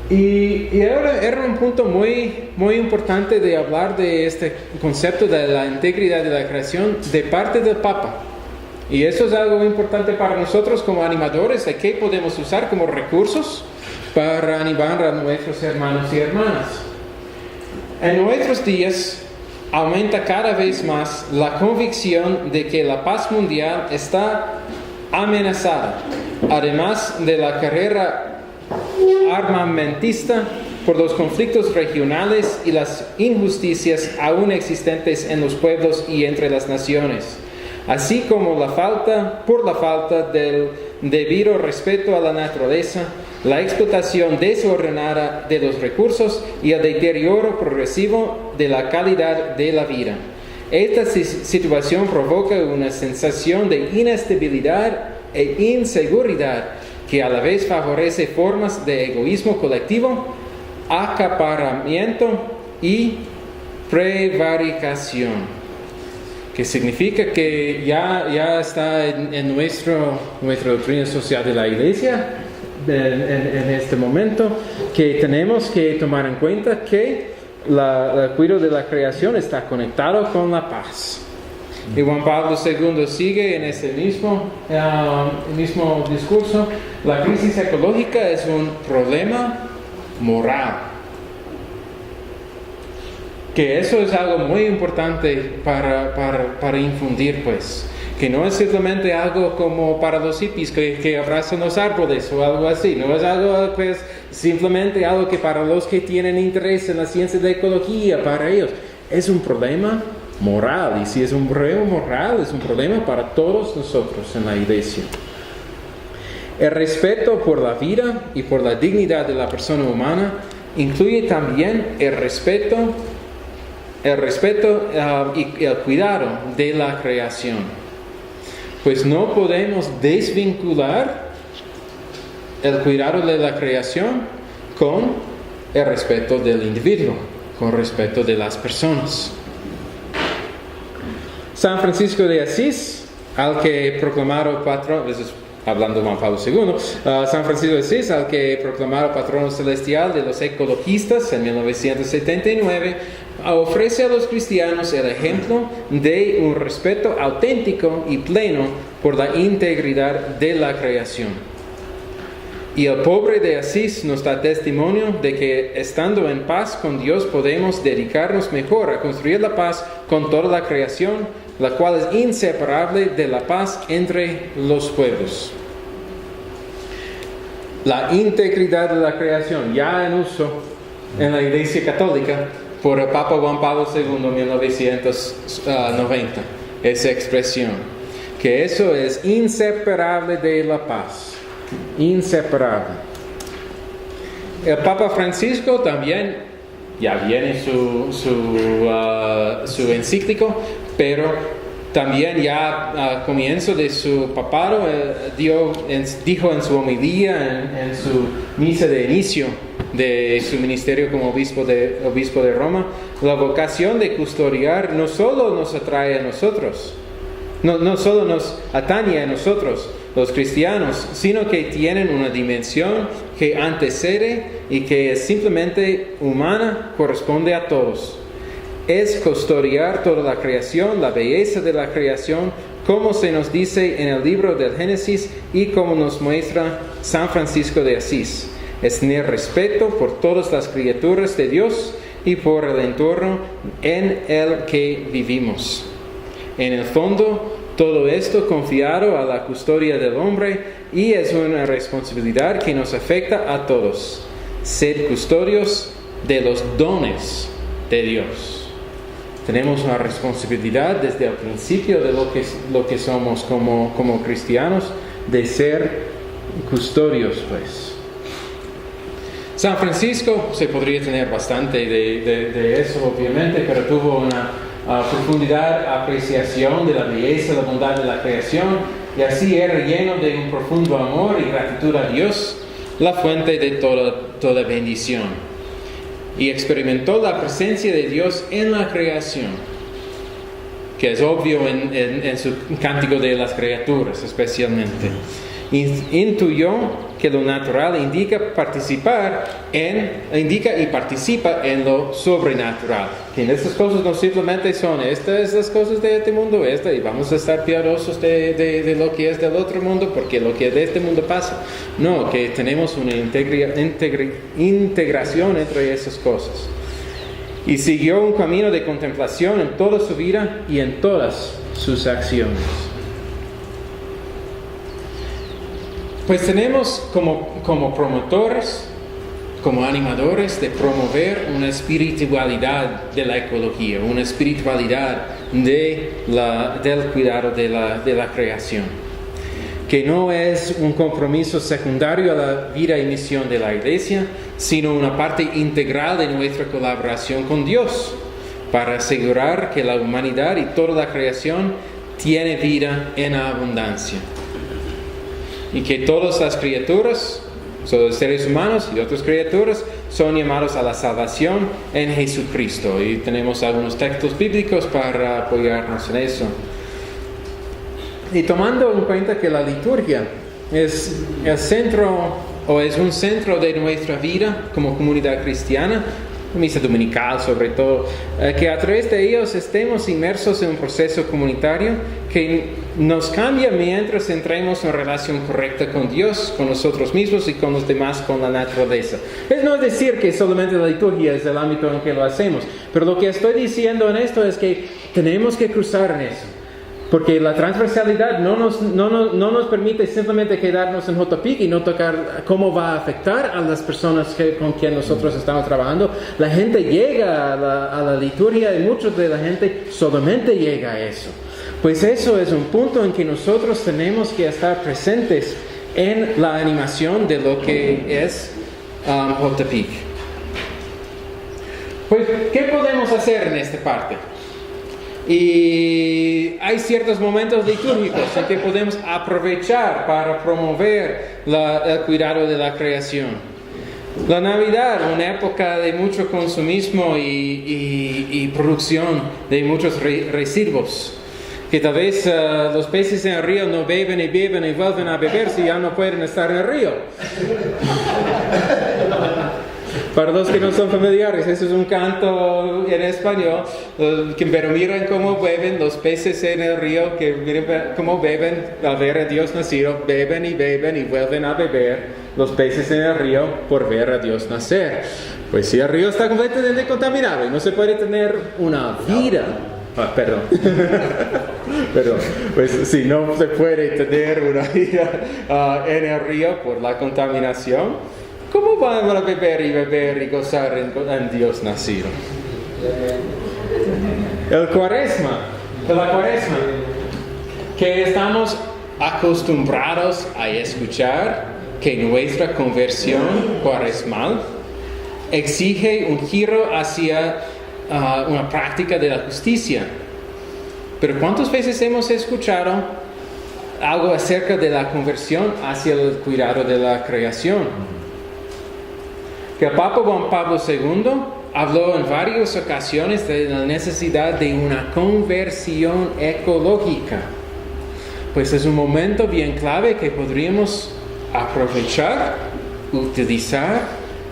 Y era un punto muy importante de hablar de este concepto de la integridad de la creación de parte del Papa. Y eso es algo importante para nosotros como animadores, de qué podemos usar como recursos para animar a nuestros hermanos y hermanas. En nuestros días aumenta cada vez más la convicción de que la paz mundial está amenazada, además de la carrera armamentista por los conflictos regionales y las injusticias aún existentes en los pueblos y entre las naciones, así como por la falta del debido respeto a la naturaleza, la explotación desordenada de los recursos y el deterioro progresivo de la calidad de la vida. Esta situación provoca una sensación de inestabilidad e inseguridad que a la vez favorece formas de egoísmo colectivo, acaparamiento y prevaricación, que significa que ya está en nuestra doctrina social de la Iglesia en este momento, que tenemos que tomar en cuenta que el cuidado de la creación está conectado con la paz. Y Juan Pablo II sigue en ese mismo discurso. La crisis ecológica es un problema moral. Que eso es algo muy importante para infundir, pues. Que no es simplemente algo como para los hippies que abrazan los árboles o algo así. No es algo que es simplemente algo que para los que tienen interés en la ciencia de ecología, para ellos. Es un problema moral, y si es un problema moral, es un problema para todos nosotros en la iglesia. El respeto por la vida y por la dignidad de la persona humana incluye también el respeto y el cuidado de la creación. Pues no podemos desvincular el cuidado de la creación con el respeto del individuo, con el respeto de las personas. San Francisco de Asís, al que proclamaron patrón, hablando de Juan Pablo II, San Francisco de Asís, al que proclamaron patrono celestial de los ecologistas en 1979, ofrece a los cristianos el ejemplo de un respeto auténtico y pleno por la integridad de la creación. Y el pobre de Asís nos da testimonio de que estando en paz con Dios podemos dedicarnos mejor a construir la paz con toda la creación, la cual es inseparable de la paz entre los pueblos. La integridad de la creación, ya en uso en la Iglesia Católica por el Papa Juan Pablo II en 1990, esa expresión, que eso es inseparable de la paz. Inseparable. El Papa Francisco también, ya viene su encíclico, pero también ya al comienzo de su papado dijo en su homilía, en su misa de inicio de su ministerio como obispo de Roma, la vocación de custodiar no solo nos atrae a nosotros, no solo nos atañe a nosotros, los cristianos, sino que tienen una dimensión que antecede y que es simplemente humana, corresponde a todos. Es custodiar toda la creación, la belleza de la creación, como se nos dice en el libro del Génesis y como nos muestra San Francisco de Asís. Es tener respeto por todas las criaturas de Dios y por el entorno en el que vivimos. En el fondo, todo esto confiado a la custodia del hombre, y es una responsabilidad que nos afecta a todos. Ser custodios de los dones de Dios. tenemos una responsabilidad desde el principio de lo que somos como cristianos, de ser custodios, pues. San Francisco se podría tener bastante de eso, obviamente, pero tuvo una profundidad apreciación de la belleza, la bondad de la creación, y así era lleno de un profundo amor y gratitud a Dios, la fuente de toda bendición. Y experimentó la presencia de Dios en la creación, que es obvio en su cántico de las criaturas especialmente. Intuyó que lo natural indica y participa en lo sobrenatural. Que en estas cosas no simplemente son estas las cosas de este mundo, y vamos a estar piadosos de lo que es del otro mundo, porque lo que es de este mundo pasa. No, que tenemos una integración entre esas cosas. Y siguió un camino de contemplación en toda su vida y en todas sus acciones. Pues tenemos como promotores, como animadores de promover una espiritualidad de la ecología, una espiritualidad del cuidado de la creación, que no es un compromiso secundario a la vida y misión de la Iglesia, sino una parte integral de nuestra colaboración con Dios, para asegurar que la humanidad y toda la creación tiene vida en abundancia. Y que todas las criaturas, los seres humanos y otras criaturas, son llamados a la salvación en Jesucristo. Y tenemos algunos textos bíblicos para apoyarnos en eso. Y tomando en cuenta que la liturgia es el centro, o es un centro de nuestra vida como comunidad cristiana, misa dominical sobre todo, que a través de ellos estemos inmersos en un proceso comunitario que nos cambia mientras entremos en relación correcta con Dios, con nosotros mismos y con los demás, con la naturaleza. Es no decir que solamente la liturgia es el ámbito en que lo hacemos, pero lo que estoy diciendo en esto es que tenemos que cruzar en eso. Porque la transversalidad no nos permite simplemente quedarnos en JPIC y no tocar cómo va a afectar a las personas con quien nosotros estamos trabajando. La gente llega a la liturgia y muchos de la gente solamente llega a eso. Pues eso es un punto en que nosotros tenemos que estar presentes en la animación de lo que es JPIC. Pues, ¿qué podemos hacer en esta parte? Y hay ciertos momentos litúrgicos en que podemos aprovechar para promover el cuidado de la creación. La Navidad, una época de mucho consumismo y producción de muchos residuos. Que tal vez los peces en el río no beben y vuelven a beber si ya no pueden estar en el río. Para los que no son familiares, eso es un canto en español, pero miren cómo beben los peces en el río, que miren cómo beben al ver a Dios nacido, beben y vuelven a beber los peces en el río por ver a Dios nacer. Pues si el río está completamente contaminado y no se puede tener una vida, perdón, pues si no se puede tener una vida en el río por la contaminación, ¿cómo van a beber y gozar en Dios nacido? La cuaresma, que estamos acostumbrados a escuchar que nuestra conversión cuaresmal exige un giro hacia una práctica de la justicia. Pero ¿cuántas veces hemos escuchado algo acerca de la conversión hacia el cuidado de la creación? Que el Papa Juan Pablo II habló en varias ocasiones de la necesidad de una conversión ecológica. Pues es un momento bien clave que podríamos aprovechar, utilizar,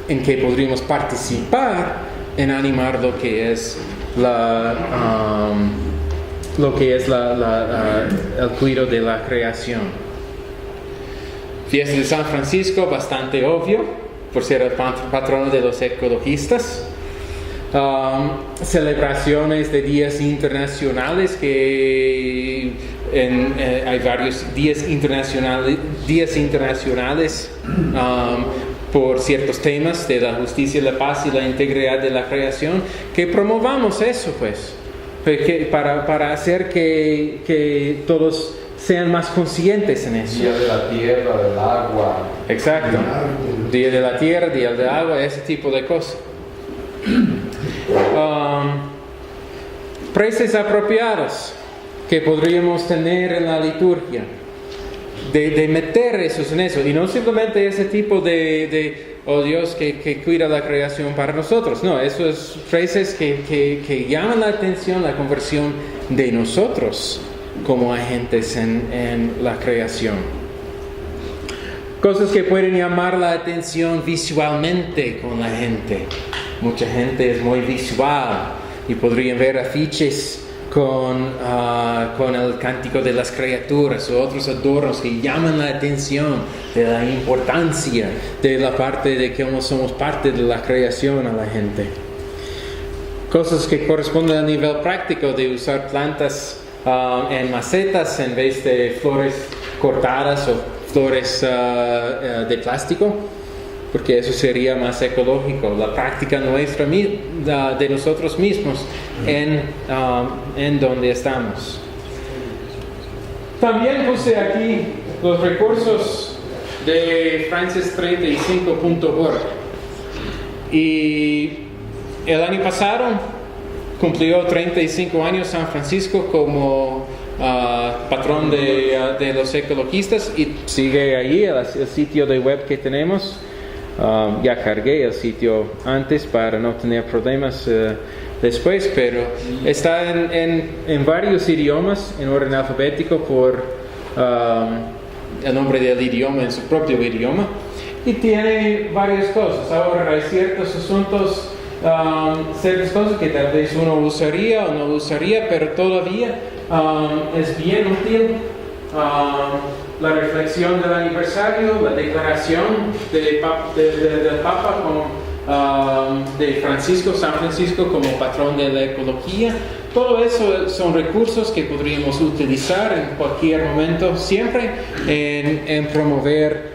en que podríamos participar en animar lo que es el cuidado de la creación. Fiesta de San Francisco, bastante obvio, por ser el patrono de los ecologistas. Celebraciones de días internacionales, que hay varios días internacionales por ciertos temas de la justicia, la paz y la integridad de la creación, que promovamos eso, pues. para hacer que todos sean más conscientes en eso. Día de la tierra, del agua. Exacto. Día de la tierra, día del agua, ese tipo de cosas. Preces apropiados que podríamos tener en la liturgia. De meter esos en eso. Y no simplemente ese tipo de oh Dios que cuida la creación para nosotros. No, eso es frases que llaman la atención, la conversión de nosotros como agentes en la creación. Cosas que pueden llamar la atención visualmente con la gente. Mucha gente es muy visual y podrían ver afiches con el cántico de las criaturas o otros adornos que llaman la atención de la importancia de la parte de que somos parte de la creación a la gente. Cosas que corresponden a nivel práctico de usar plantas en macetas en vez de flores cortadas o flores de plástico, porque eso sería más ecológico. La práctica nuestra de nosotros mismos en donde estamos. También puse aquí los recursos de Francis35.org. Y el año pasado cumplió 35 años San Francisco como patrón de los ecologistas y sigue ahí el sitio de web que tenemos. Ya cargué el sitio antes para no tener problemas después, pero está en varios idiomas, en orden alfabético por el nombre del idioma en su propio idioma, y tiene varias cosas. Ahora hay ciertos asuntos, ciertas cosas que tal vez uno usaría o no usaría, pero todavía es bien útil. La reflexión del aniversario, la declaración del Papa de San Francisco como patrón de la ecología. Todo eso son recursos que podríamos utilizar en cualquier momento, siempre en promover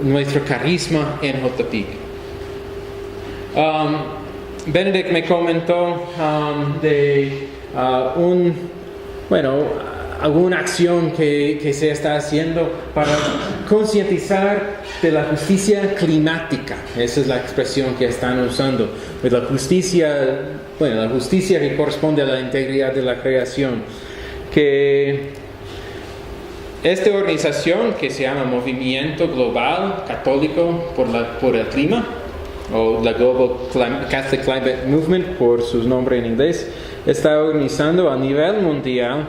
nuestro carisma en JPIC. Benedict me comentó de alguna acción que se está haciendo para concientizar de la justicia climática. Esa es la expresión que están usando. Pues la justicia que corresponde a la integridad de la creación. Que esta organización que se llama Movimiento Global Católico por el Clima, o la Global Catholic Climate Movement por su nombre en inglés, está organizando a nivel mundial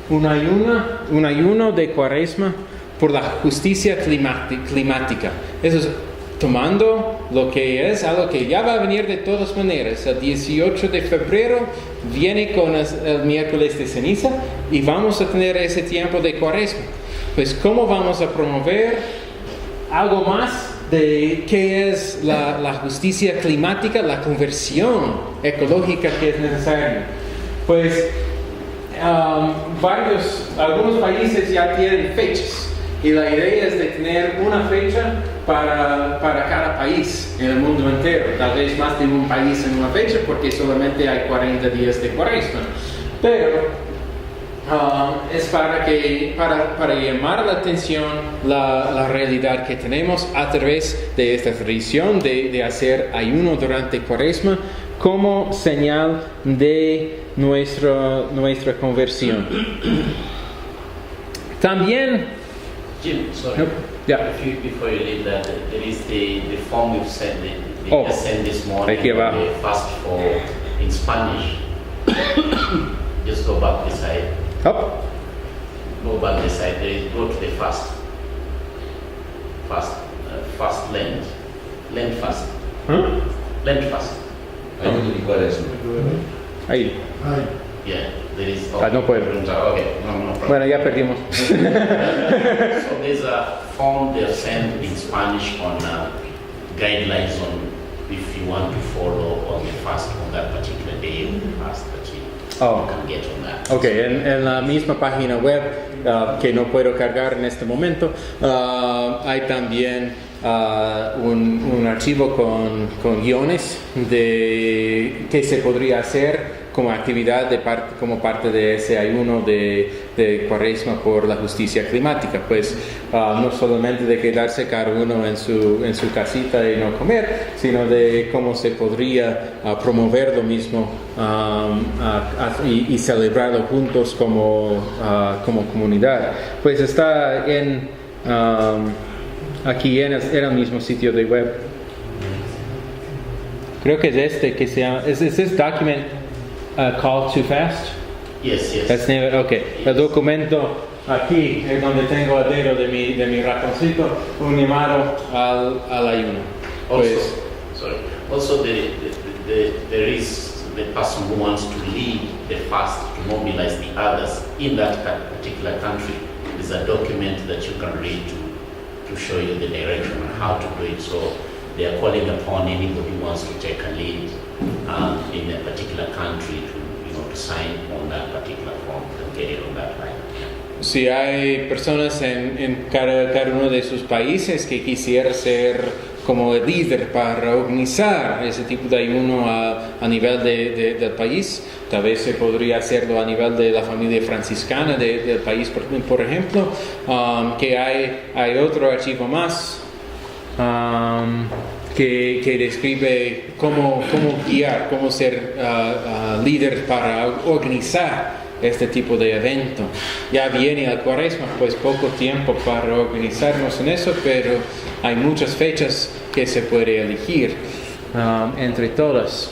un ayuno de Cuaresma por la justicia climática. Eso es tomando lo que es algo que ya va a venir de todas maneras. El 18 de febrero viene con el miércoles de ceniza y vamos a tener ese tiempo de Cuaresma. Pues, ¿cómo vamos a promover algo más de qué es la justicia climática, la conversión ecológica que es necesaria? Pues algunos países ya tienen fechas y la idea es de tener una fecha para cada país en el mundo entero. Tal vez más de un país en una fecha porque solamente hay 40 días de Cuaresma, pero es para llamar la atención la realidad que tenemos a través de esta tradición de hacer ayuno durante Cuaresma como señal de nuestra conversión. También, Jim, sorry. Yeah. Before you leave that, there is the form you sent, Oh, sent this morning, aquí abajo. the fast for in Spanish. Just go back the side. Up. Go back the side. There is go to the fast Lent fast. ¿Ah? Lent fast. Ayuno de Cuaresma. Ahí. Yeah, there is. No puedo. Okay, no problem. Bueno, ya perdimos. So there's a form they're sent in Spanish on guidelines on if you want to follow on the fast on that particular day of the fast that you you can get on that. Ok, en la misma página web que no puedo cargar en este momento, hay también un archivo con guiones de qué se podría hacer como actividad como parte de ese ayuno de Cuaresma por la justicia climática. Pues no solamente de quedarse cada uno en su casita y no comer, sino de cómo se podría promover lo mismo y celebrarlo juntos como comunidad. Pues está aquí en el mismo sitio de web. Creo que es que se llama, ¿es this document Call to Fast? Yes. Okay. El documento aquí es donde tengo el dedo de mi ratoncito, un llamado al ayuno. Also there is the person who wants to lead the fast to mobilize the others in that particular country. There's a document that you can read to show you the direction on how to do it. So they are calling upon anybody who wants to take a lead in a particular country to sign on that particular form and get it on that line. Si hay personas en cada uno de sus países que quisiera ser como el líder para organizar ese tipo de ayuno a nivel del país, tal vez se podría hacerlo a nivel de la familia franciscana del país, por ejemplo, que hay otro archivo más que describe cómo guiar, cómo ser líder para organizar este tipo de evento. Ya viene el Cuaresma, pues poco tiempo para organizarnos en eso, pero hay muchas fechas que se puede elegir entre todas.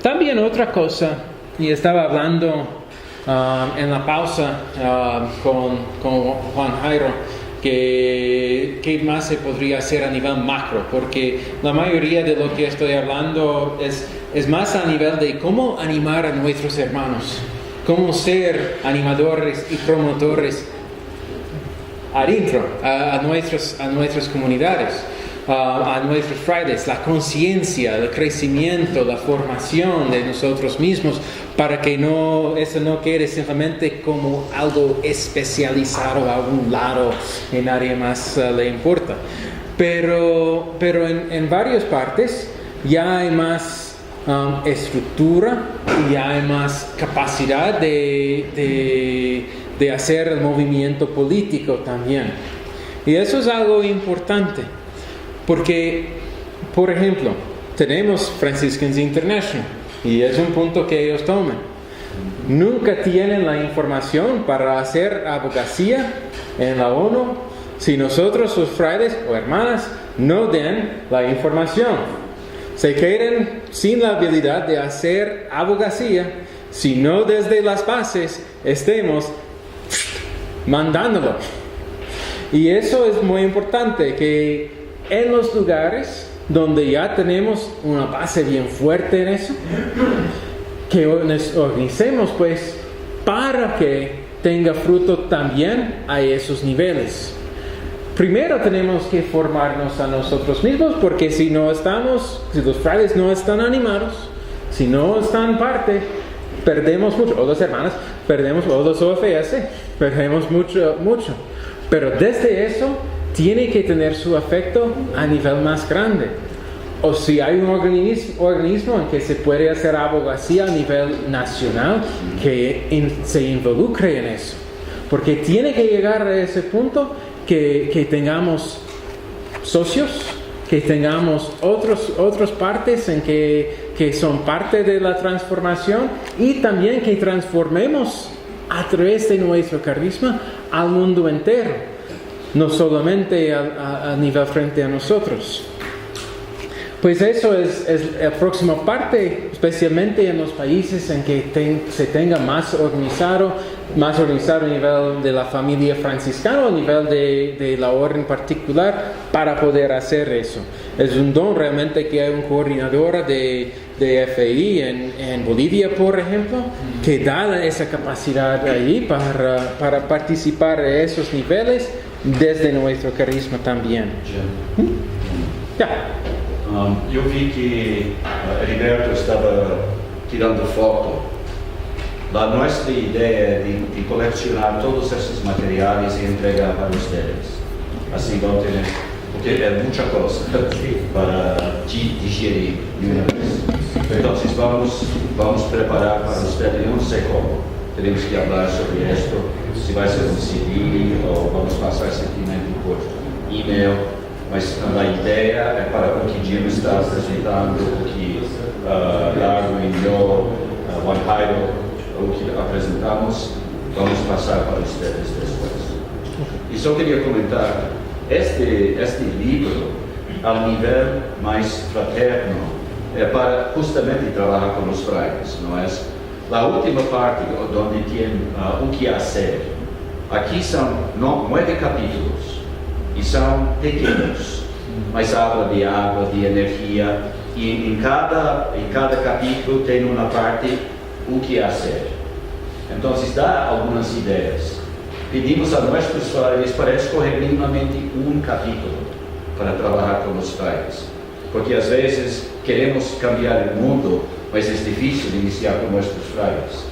También otra cosa, y estaba hablando en la pausa con Juan Jairo, que qué más se podría hacer a nivel macro, porque la mayoría de lo que estoy hablando es más a nivel de cómo animar a nuestros hermanos, cómo ser animadores y promotores adentro, a nuestras comunidades, a nuestros frailes, la conciencia, el crecimiento, la formación de nosotros mismos, para que eso no quede simplemente como algo especializado a un lado y nadie más le importa. Pero en varias partes ya hay más estructura y ya hay más capacidad de hacer el movimiento político también. Y eso es algo importante, porque, por ejemplo, tenemos Franciscans International, y es un punto que ellos toman. Nunca tienen la información para hacer abogacía en la ONU si nosotros, sus frailes o hermanas, no den la información. Se quedan sin la habilidad de hacer abogacía si no desde las bases estemos mandándolo. Y eso es muy importante, que en los lugares donde ya tenemos una base bien fuerte en eso, que nos organicemos pues para que tenga fruto también a esos niveles. Primero tenemos que formarnos a nosotros mismos, porque si los frailes no están animados, si no están parte, perdemos mucho, o las hermanas perdemos, o los OFS perdemos mucho. Pero desde eso tiene que tener su efecto a nivel más grande. O si hay un organismo en que se puede hacer abogacía a nivel nacional, que se involucre en eso. Porque tiene que llegar a ese punto que tengamos socios, que tengamos otras partes en que son parte de la transformación, y también que transformemos a través de nuestro carisma al mundo entero, no solamente a nivel frente a nosotros. Pues eso es la próxima parte, especialmente en los países en que se tenga más organizado a nivel de la familia franciscana, a nivel de la orden particular, para poder hacer eso. Es un don realmente que hay una coordinadora de FI en Bolivia, por ejemplo, que da esa capacidad ahí para participar en esos niveles desde nuestro carisma también. Ya. Eu vi que Heriberto estava tirando foto. A nossa ideia é de colecionar todos esses materiais e entregar para vocês. Assim vão ter, porque é muita coisa para digerir de uma vez. Então, vamos preparar para vocês, eu não sei como. Teremos que falar sobre isso, se vai ser um CD ou vamos passar esse documento por e-mail. Mas a ideia é para o que Jim está apresentando, o que Darwin, eu, Juan Jairo, o que apresentamos, vamos passar para vocês depois. E só queria comentar, este livro, ao nível mais fraterno, é para justamente trabalhar com os frailes, não é? A última parte, onde tem o que fazer, aqui são 9 capítulos. E são pequenos, mas habla de água, de energia, e em cada capítulo tem uma parte o que fazer. Então, dá algumas ideias. Pedimos a nossos frailes para escolher minimamente um capítulo para trabalhar com os frailes, porque às vezes queremos cambiar o mundo, mas é difícil iniciar com nossos frailes,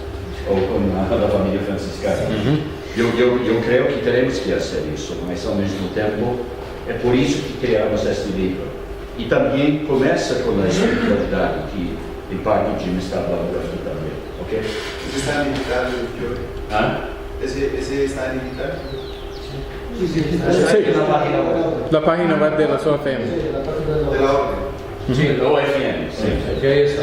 ou com a família franciscana. Eu creio que teremos que fazer isso, mas ao mesmo tempo é por isso que criamos este livro. E também começa com a espiritualidade, que em parte o Jim está falando aqui também, ok? Esse está limitado, Esse está limitado? Sí. La página web de la OFM. De la orden. Sim, da UFM, sim. Que é isso?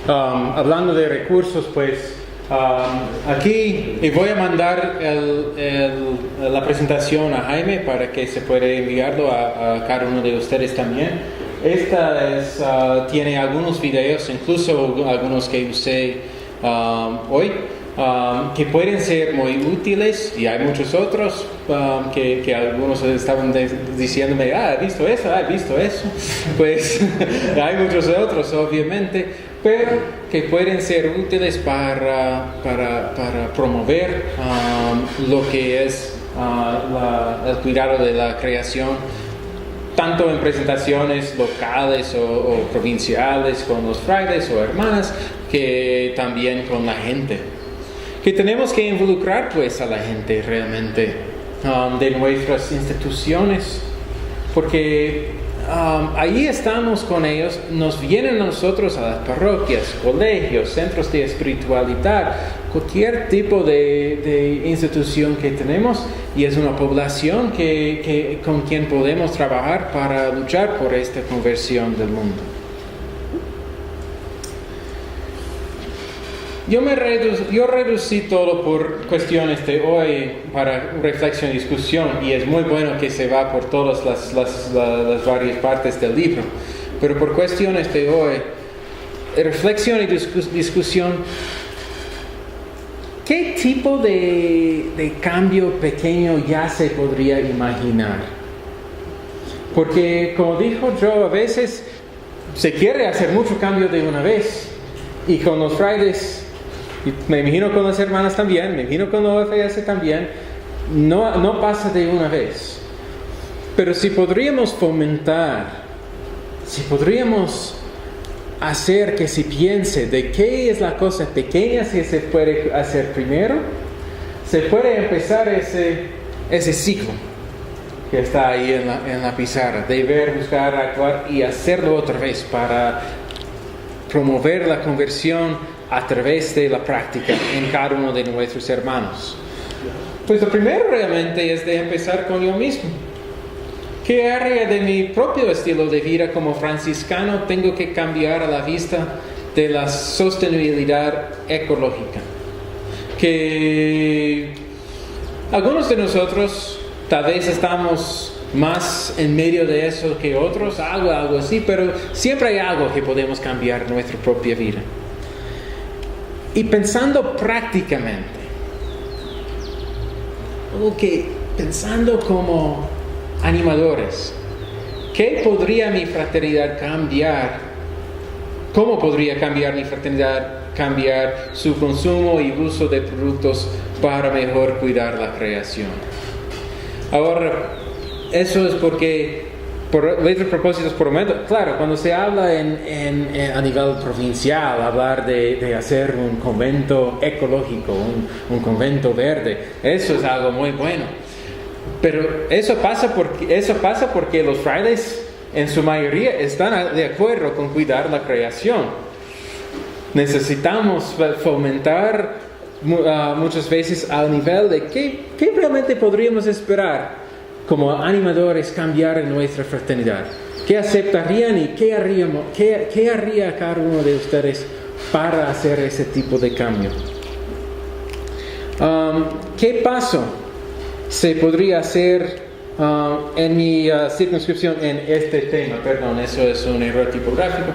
Hablando de recursos, pues aquí y voy a mandar la presentación a Jaime para que se pueda enviarlo a cada uno de ustedes también. Esta tiene algunos videos, incluso algunos que usé hoy, que pueden ser muy útiles, y hay muchos otros que algunos estaban diciéndome, he visto eso, pues hay muchos otros obviamente, pero que pueden ser útiles para promover lo que es el cuidado de la creación, tanto en presentaciones locales o provinciales con los frailes o hermanas, que también con la gente. Que tenemos que involucrar pues a la gente realmente de nuestras instituciones, porque ahí estamos con ellos, nos vienen a nosotros a las parroquias, colegios, centros de espiritualidad, cualquier tipo de institución que tenemos, y es una población con quien podemos trabajar para luchar por esta conversión del mundo. Yo reducí todo por cuestiones de hoy para reflexión y discusión, y es muy bueno que se va por todas las varias partes del libro, pero por cuestiones de hoy, reflexión y discusión, ¿qué tipo de cambio pequeño ya se podría imaginar? Porque como dijo Joe, a veces se quiere hacer mucho cambio de una vez, y con los frailes, y me imagino con las hermanas también, me imagino con la OFS también, no pasa de una vez. Pero si podríamos fomentar, si podríamos hacer que se piense de qué es la cosa pequeña que se puede hacer primero, se puede empezar ese ciclo que está ahí en la pizarra, de ver, buscar, actuar y hacerlo otra vez para promover la conversión a través de la práctica en cada uno de nuestros hermanos. Pues lo primero realmente es de empezar con yo mismo. ¿Qué área de mi propio estilo de vida como franciscano tengo que cambiar a la vista de la sostenibilidad ecológica? Que algunos de nosotros tal vez estamos más en medio de eso que otros, algo así, pero siempre hay algo que podemos cambiar en nuestra propia vida. Y pensando prácticamente, pensando como animadores, ¿qué podría mi fraternidad cambiar? ¿Cómo podría cambiar mi fraternidad, cambiar su consumo y uso de productos para mejor cuidar la creación. Ahora, eso es porque, por otros propósitos por el momento, claro, cuando se habla a nivel provincial, hablar de hacer un convento ecológico, un convento verde, eso es algo muy bueno. Pero eso pasa porque los frailes, en su mayoría, están de acuerdo con cuidar la creación. Necesitamos fomentar muchas veces al nivel de qué realmente podríamos esperar como animadores cambiar en nuestra fraternidad. ¿Qué aceptarían y qué haría cada uno de ustedes para hacer ese tipo de cambio? ¿Qué paso se podría hacer en mi circunscripción en este tema? Perdón, eso es un error tipográfico.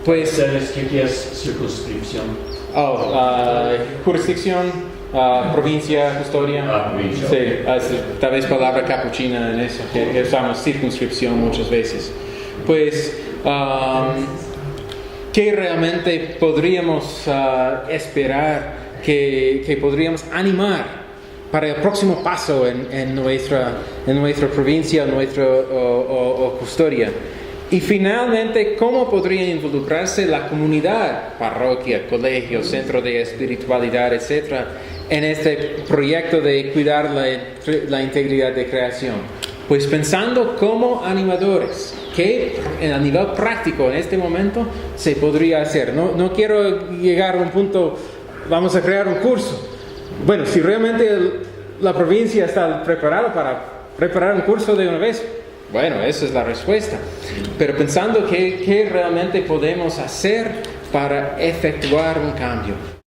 Pues, ¿Qué es circunscripción? Jurisdicción, provincia, custodia. Provincia. Sí, tal vez palabra capuchina en eso, que usamos circunscripción muchas veces. Pues, ¿qué realmente podríamos esperar, que podríamos animar para el próximo paso en nuestra provincia, o custodia? Y finalmente, ¿cómo podría involucrarse la comunidad, parroquia, colegio, centro de espiritualidad, etcétera, en este proyecto de cuidar la integridad de creación? Pues pensando como animadores, ¿qué a nivel práctico en este momento se podría hacer? No quiero llegar a un punto, vamos a crear un curso. Bueno, si realmente la provincia está preparada para preparar un curso de una vez, bueno, esa es la respuesta. Pero pensando qué realmente podemos hacer para efectuar un cambio.